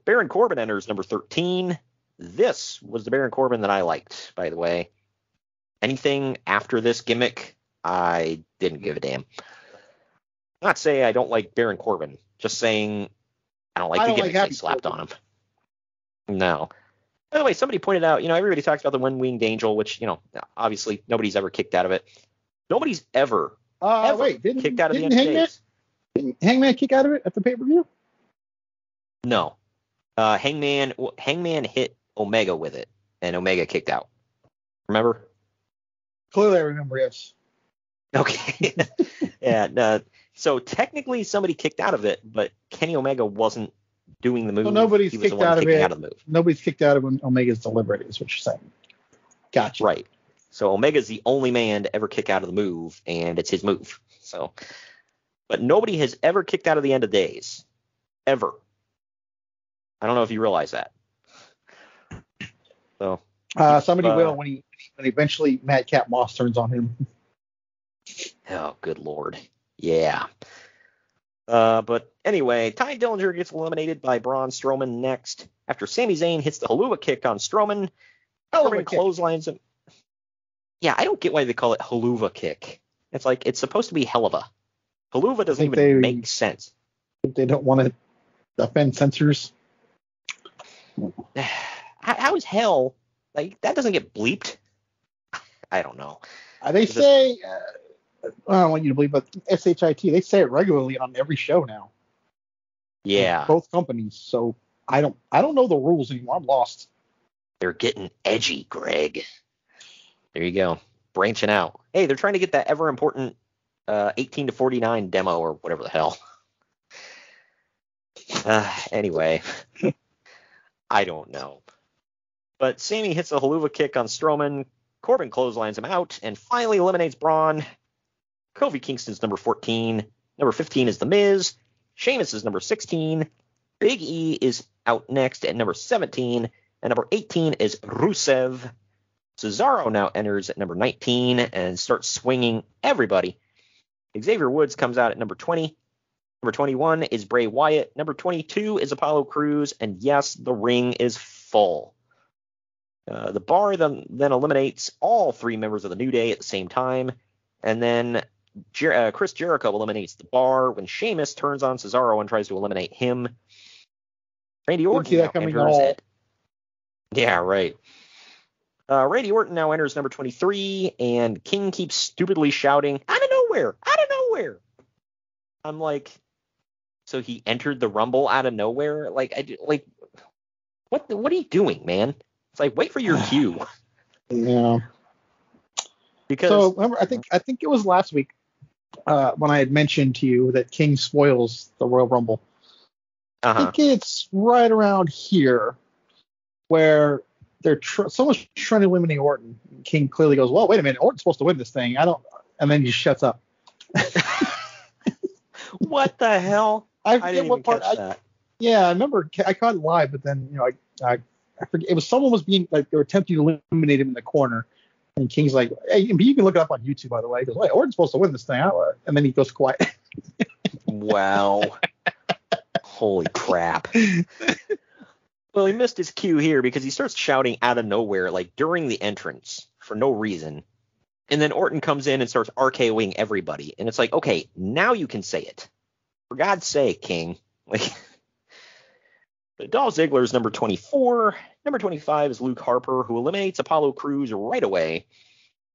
Baron Corbin enters number 13. This was the Baron Corbin that I liked, by the way. Anything after this gimmick, I didn't give a damn. Not saying I don't like Baron Corbin, just saying I don't like the gimmick they slapped on him. No. By the way, somebody pointed out, everybody talks about the one-winged angel, which, obviously nobody's ever kicked out of it. Nobody's ever kicked out of the NXT. Didn't Hangman kick out of it at the pay-per-view? No. Hangman hit Omega with it, and Omega kicked out. Remember? Clearly I remember, yes. Okay. Yeah, So technically somebody kicked out of it, but Kenny Omega wasn't doing the move. So nobody's he was kicked the one out of kicking it. out of the move. Nobody's kicked out of Omega's delivery, is what you're saying. Gotcha. Right. So Omega's the only man to ever kick out of the move, and it's his move. So, but nobody has ever kicked out of the end of days. Ever. I don't know if you realize that. So somebody will when eventually Madcap Moss turns on him. Oh, good Lord. Yeah. But anyway, Ty Dillinger gets eliminated by Braun Strowman next after Sami Zayn hits the Helluva Kick on Strowman. Corbin clotheslines him. Yeah, I don't get why they call it Helluva Kick. It's like it's supposed to be Helluva. Helluva doesn't even make sense. They don't want to offend censors. How is hell like that doesn't get bleeped? I don't know. They say I don't want you to believe, but SHIT, they say it regularly on every show now. Yeah. Both companies. So I don't know the rules anymore. I'm lost. They're getting edgy, Greg. There you go. Branching out. Hey, they're trying to get that ever important 18 to 49 demo or whatever the hell. Anyway, I don't know. But Sami hits a Helluva Kick on Strowman. Corbin clotheslines him out and finally eliminates Braun. Kofi Kingston's number 14. Number 15 is The Miz. Sheamus is number 16. Big E is out next at number 17. And number 18 is Rusev. Cesaro now enters at number 19 and starts swinging everybody. Xavier Woods comes out at number 20. Number 21 is Bray Wyatt. Number 22 is Apollo Crews. And yes, the ring is full. The Bar then eliminates all three members of the New Day at the same time. And then Chris Jericho eliminates the Bar when Sheamus turns on Cesaro and tries to eliminate him. Randy Orton now enters at... Yeah, right. Randy Orton now enters number 23, and King keeps stupidly shouting, out of nowhere, out of nowhere. I'm like, so he entered the Rumble out of nowhere? What are you doing, man? It's like, wait for your cue. Yeah. Because so remember, I think it was last week when I had mentioned to you that King spoils the Royal Rumble. I think it's right around here where someone's trying to eliminate Orton. King clearly goes, well, wait a minute, Orton's supposed to win this thing. And then he shuts up. What the hell? I didn't even catch that. Yeah, I remember I caught it live, but then I forget. It was someone was being like they were attempting to eliminate him in the corner, and King's like, hey, you can look it up on YouTube, by the way. He goes, wait, Orton's supposed to win this thing, and then he goes quiet. Wow. Holy crap. Well, he missed his cue here because he starts shouting out of nowhere, like during the entrance for no reason. And then Orton comes in and starts RKOing everybody. And it's like, okay, now you can say it. For God's sake, King. But Dolph Ziggler's number 24. Number 25 is Luke Harper, who eliminates Apollo Crews right away.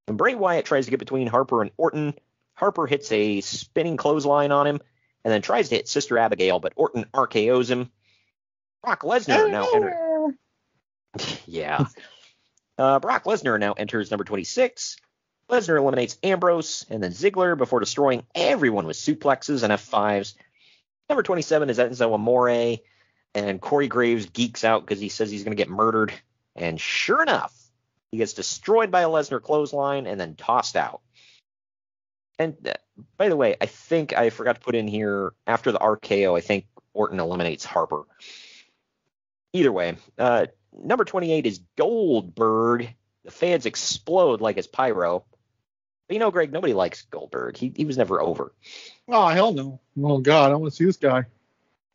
When Bray Wyatt tries to get between Harper and Orton, Harper hits a spinning clothesline on him and then tries to hit Sister Abigail, but Orton RKOs him. Brock Lesnar now enters. Yeah. Brock Lesnar now enters number 26. Lesnar eliminates Ambrose and then Ziggler before destroying everyone with suplexes and F5s. Number 27 is Enzo Amore, and Corey Graves geeks out because he says he's going to get murdered. And sure enough, he gets destroyed by a Lesnar clothesline and then tossed out. And by the way, I think I forgot to put in here, after the RKO, I think Orton eliminates Harper. Either way, number 28 is Goldberg. The fans explode like it's pyro. But Greg, nobody likes Goldberg. He was never over. Oh, hell no. Oh, God, I want to see this guy.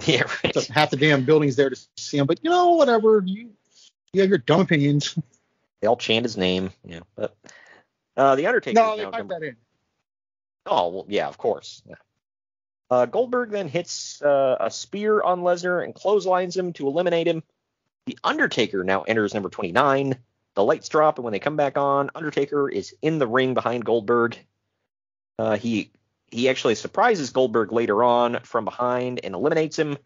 Yeah, right. So half the damn building's there to see him. But, whatever. You have your dumb opinions. They all chant his name. Yeah, but the Undertaker. No, they pipe that in. Oh, well, yeah, of course. Yeah. Goldberg then hits a spear on Lesnar and clotheslines him to eliminate him. The Undertaker now enters number 29. The lights drop, and when they come back on, Undertaker is in the ring behind Goldberg. He actually surprises Goldberg later on from behind and eliminates him.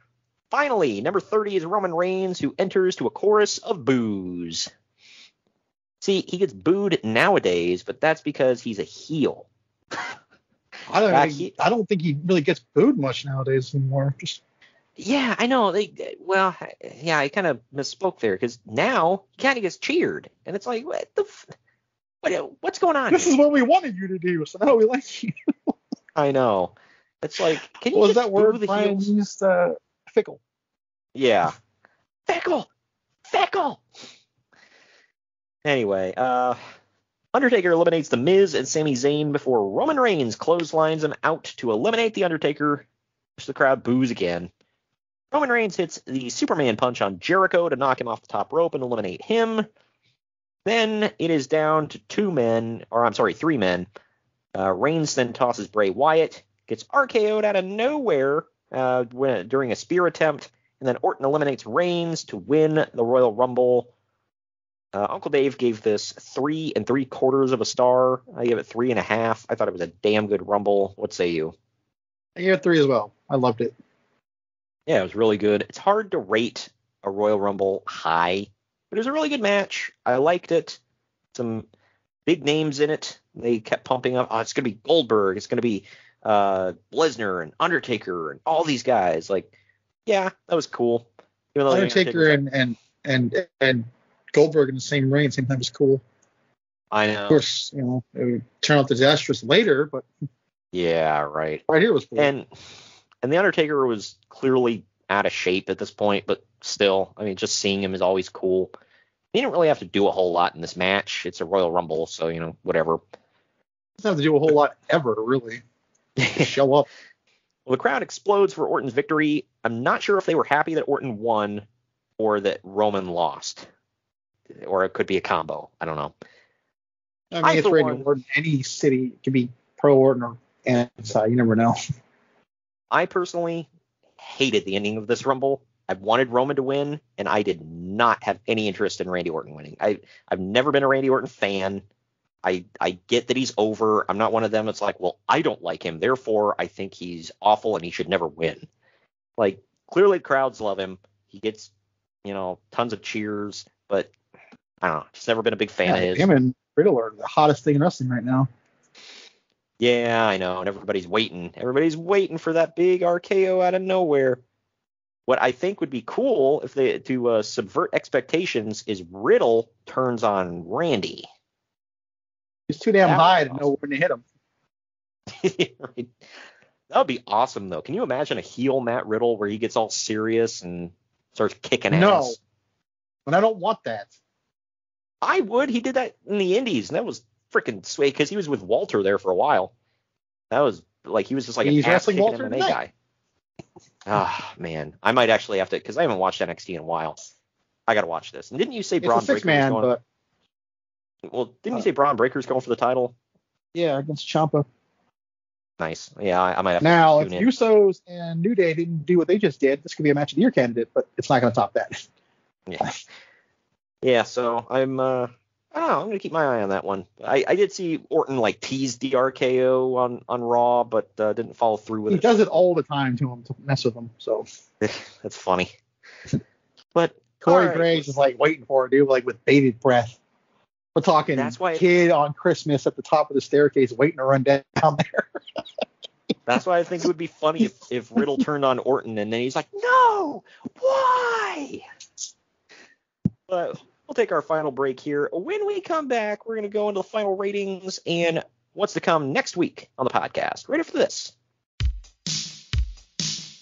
Finally, number 30 is Roman Reigns, who enters to a chorus of boos. See, he gets booed nowadays, but that's because he's a heel. I don't think he really gets booed much nowadays anymore. Yeah, I know. I kind of misspoke there because now he kind of gets cheered, and it's like, what's going on? This is what we wanted you to do, so now we like you. I know. It's like, can you what was just that word boo the Brian heels? used? Fickle. Yeah, fickle. Anyway, Undertaker eliminates The Miz and Sami Zayn before Roman Reigns clotheslines him out to eliminate The Undertaker, which the crowd boos again. Roman Reigns hits the Superman punch on Jericho to knock him off the top rope and eliminate him. Then it is down to three men. Reigns then tosses Bray Wyatt, gets RKO'd out of nowhere during a spear attempt, and then Orton eliminates Reigns to win the Royal Rumble. Uncle Dave gave this 3 3/4 of a star. I gave it 3.5. I thought it was a damn good Rumble. What say you? I gave it 3 as well. I loved it. Yeah, it was really good. It's hard to rate a Royal Rumble high, but it was a really good match. I liked it. Some big names in it. They kept pumping up. Oh, it's going to be Goldberg. It's going to be Lesnar and Undertaker and all these guys. Like, yeah, that was cool. Even though Undertaker and Goldberg in the same ring, same time was cool. I know. Of course, it would turn out disastrous later, but yeah, right. Right here was cool. And the Undertaker was clearly out of shape at this point, but still, I mean, just seeing him is always cool. He didn't really have to do a whole lot in this match. It's a Royal Rumble, so, whatever. Doesn't have to do a whole lot ever, really. Just show up. Well, the crowd explodes for Orton's victory. I'm not sure if they were happy that Orton won or that Roman lost. Or it could be a combo. I don't know. I mean, it's right in Orton. Any city can be pro Orton or anti. You never know. I personally hated the ending of this Rumble. I wanted Roman to win, and I did not have any interest in Randy Orton winning. I've never been a Randy Orton fan. I get that he's over. I'm not one of them. It's like, well, I don't like him. Therefore, I think he's awful and he should never win. Like, clearly the crowds love him. He gets, tons of cheers, but I don't know. Just never been a big fan of his. Him and Riddle are the hottest thing in wrestling right now. Yeah, I know. And everybody's waiting. Everybody's waiting for that big RKO out of nowhere. What I think would be cool if they to subvert expectations is Riddle turns on Randy. He's too damn high to know when to hit him. Right. That would be awesome, though. Can you imagine a heel Matt Riddle where he gets all serious and starts kicking ass? No, but I don't want that. I would. He did that in the Indies, and that was freaking sweet because he was with Walter there for a while. That was like he was just like an ass-kicking MMA guy. Ah, man. I might actually have to, because I haven't watched NXT in a while. I got to watch this. And didn't you say Braun Breaker was going? But... Well, didn't you say Braun Breaker's going for the title? Yeah, against Ciampa. Nice. Yeah, I might have now, to if tune in. Usos and New Day didn't do what they just did, this could be a match of the year candidate, but it's not going to top that. Yeah. Yeah, so I'm I don't know, I'm gonna keep my eye on that one. I did see Orton like tease the RKO on Raw, but didn't follow through with it. He does it all the time to him to mess with him, so that's funny. But Corey Graves is like waiting for it, dude, like with bated breath. We're talking that's why kid on Christmas at the top of the staircase waiting to run down there. That's why I think it would be funny if Riddle turned on Orton and then he's like, no, why? But we'll take our final break here. When we come back, we're going to go into the final ratings and what's to come next week on the podcast. Right after this.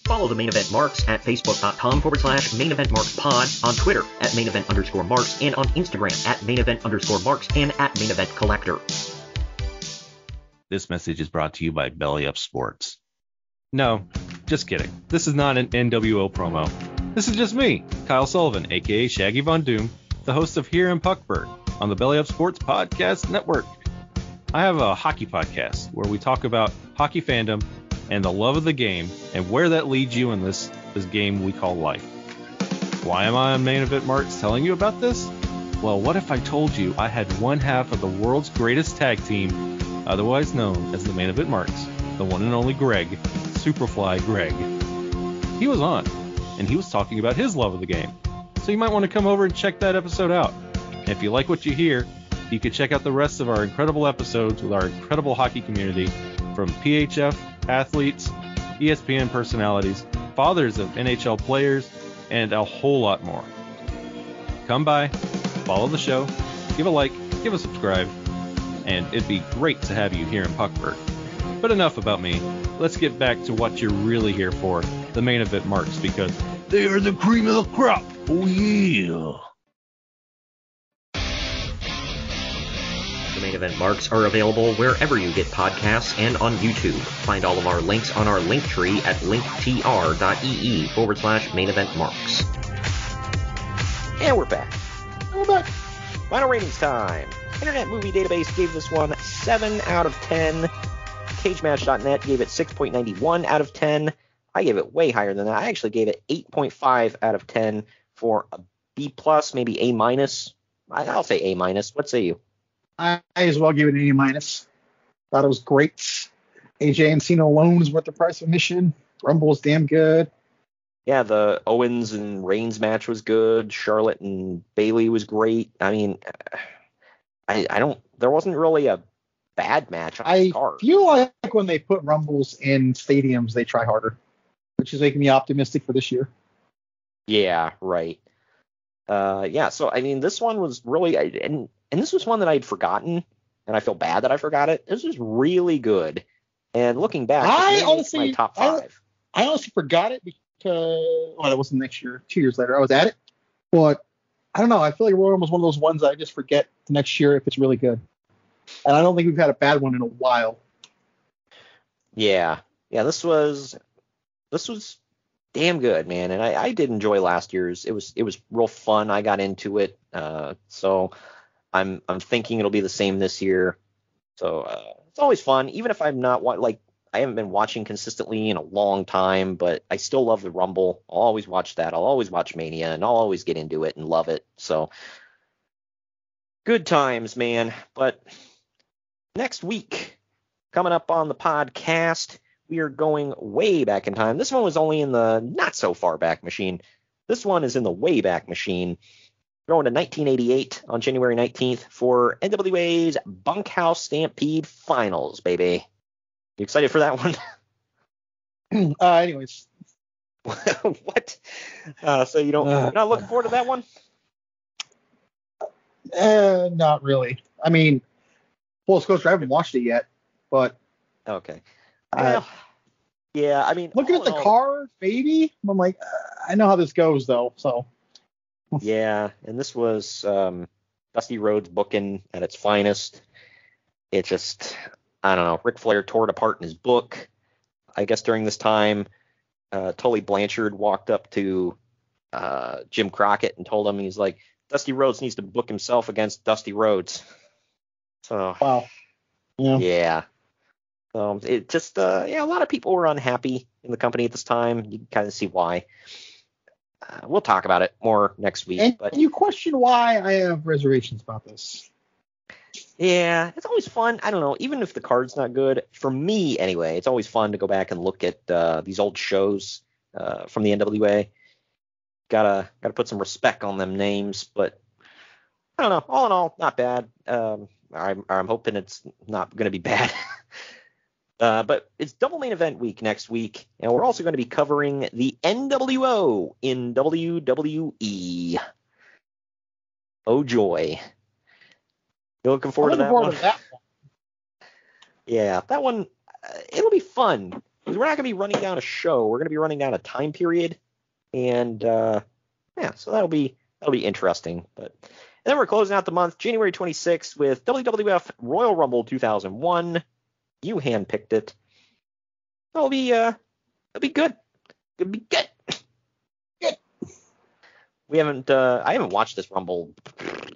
Follow the Main Event Marks at Facebook.com/Main Event Marks Pod, on Twitter at Main Event _Marks, and on Instagram at Main Event _Marks and at Main Event Collector. This message is brought to you by Belly Up Sports. No, just kidding. This is not an NWO promo. This is just me, Kyle Sullivan, a.k.a. Shaggy Von Doom, the host of Here in Puckburg on the Belly Up Sports Podcast Network. I have a hockey podcast where we talk about hockey fandom and the love of the game and where that leads you in this game we call life. Why am I on Main Event Marks telling you about this? Well, what if I told you I had one half of the world's greatest tag team, otherwise known as the Main Event Marks, the one and only Greg, Superfly Greg. He was on, and he was talking about his love of the game. So you might want to come over and check that episode out. And if you like what you hear, you can check out the rest of our incredible episodes with our incredible hockey community from PHF athletes, ESPN personalities, fathers of NHL players, and a whole lot more. Come by, follow the show, give a like, give a subscribe, and it'd be great to have you here in Puckburg. But enough about me. Let's get back to what you're really here for, the main event marks, because they are the cream of the crop. Oh yeah. The main event marks are available wherever you get podcasts and on YouTube. Find all of our links on our link tree at linktr.ee/main event marks. And we're back. Final ratings time. Internet Movie Database gave this one 7 out of 10. CageMatch.net gave it 6.91 out of 10. I gave it way higher than that. I actually gave it 8.5 out of 10 for a B+, maybe A-. I'll say A-. What say you? I as well gave it an A-. Thought it was great. AJ and Cena alone is worth the price of admission. Rumble was damn good. Yeah, the Owens and Reigns match was good. Charlotte and Bayley was great. I mean, there wasn't really a bad match on the card. I feel like when they put Rumbles in stadiums, they try harder, which is making me optimistic for this year. Yeah, right. So, I mean, this one was really, and this was one that I had forgotten, and I feel bad that I forgot it. This was really good. And looking back, it's my top 5. I honestly forgot it because, it wasn't next year, 2 years later. I was at it. But, I don't know. I feel like Royal Rumble was one of those ones that I just forget the next year if it's really good. And I don't think we've had a bad one in a while. Yeah, this was damn good, man. And I did enjoy last year's. It was real fun. I got into it. So I'm thinking it'll be the same this year. So it's always fun, even if I'm not I haven't been watching consistently in a long time, but I still love the Rumble. I'll always watch that. I'll always watch Mania, and I'll always get into it and love it. So good times, man. But next week, coming up on the podcast, we are going way back in time. This one was only in the not so far back machine. This one is in the way back machine. We're going to 1988 on January 19th for NWA's Bunkhouse Stampede Finals, baby. You excited for that one? Anyways. What? So you're not looking forward to that one? Not really. I mean, full disclosure, I haven't watched it yet, but okay. Yeah, I mean, looking at the card, maybe I'm like, I know how this goes though. So yeah, and this was Dusty Rhodes booking at its finest. It just, I don't know. Ric Flair tore it apart in his book. I guess during this time, Tully Blanchard walked up to Jim Crockett and told him, he's like, Dusty Rhodes needs to book himself against Dusty Rhodes. So wow. Yeah. It just, a lot of people were unhappy in the company at this time. You can kind of see why. We'll talk about it more next week. And but you question why I have reservations about this. Yeah, it's always fun. I don't know, even if the card's not good, for me anyway, it's always fun to go back and look at these old shows from the NWA. Gotta put some respect on them names, but I don't know. All in all, not bad. I'm hoping it's not going to be bad. But it's double main event week next week, and we're also going to be covering the NWO in WWE. Oh, joy. You looking forward to that one? Yeah, that one, it'll be fun. We're not going to be running down a show. We're going to be running down a time period. And, so that'll be interesting. And then we're closing out the month, January 26th, with WWF Royal Rumble 2001. You handpicked it. It'll be good. It'll be good. Good. I haven't watched this Rumble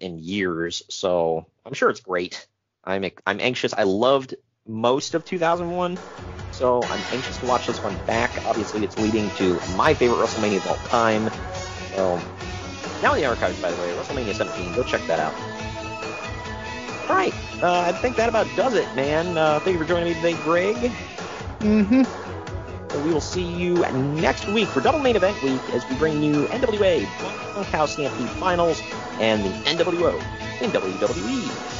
in years, so I'm sure it's great. I'm anxious. I loved most of 2001, so I'm anxious to watch this one back. Obviously, it's leading to my favorite WrestleMania of all time. So now in the archives, by the way, WrestleMania 17. Go check that out. All right, I think that about does it, man. Thank you for joining me today, Greg. Mm-hmm. So we will see you next week for Double Main Event Week as we bring you NWA Bunkhouse Stampede Finals and the NWO in WWE.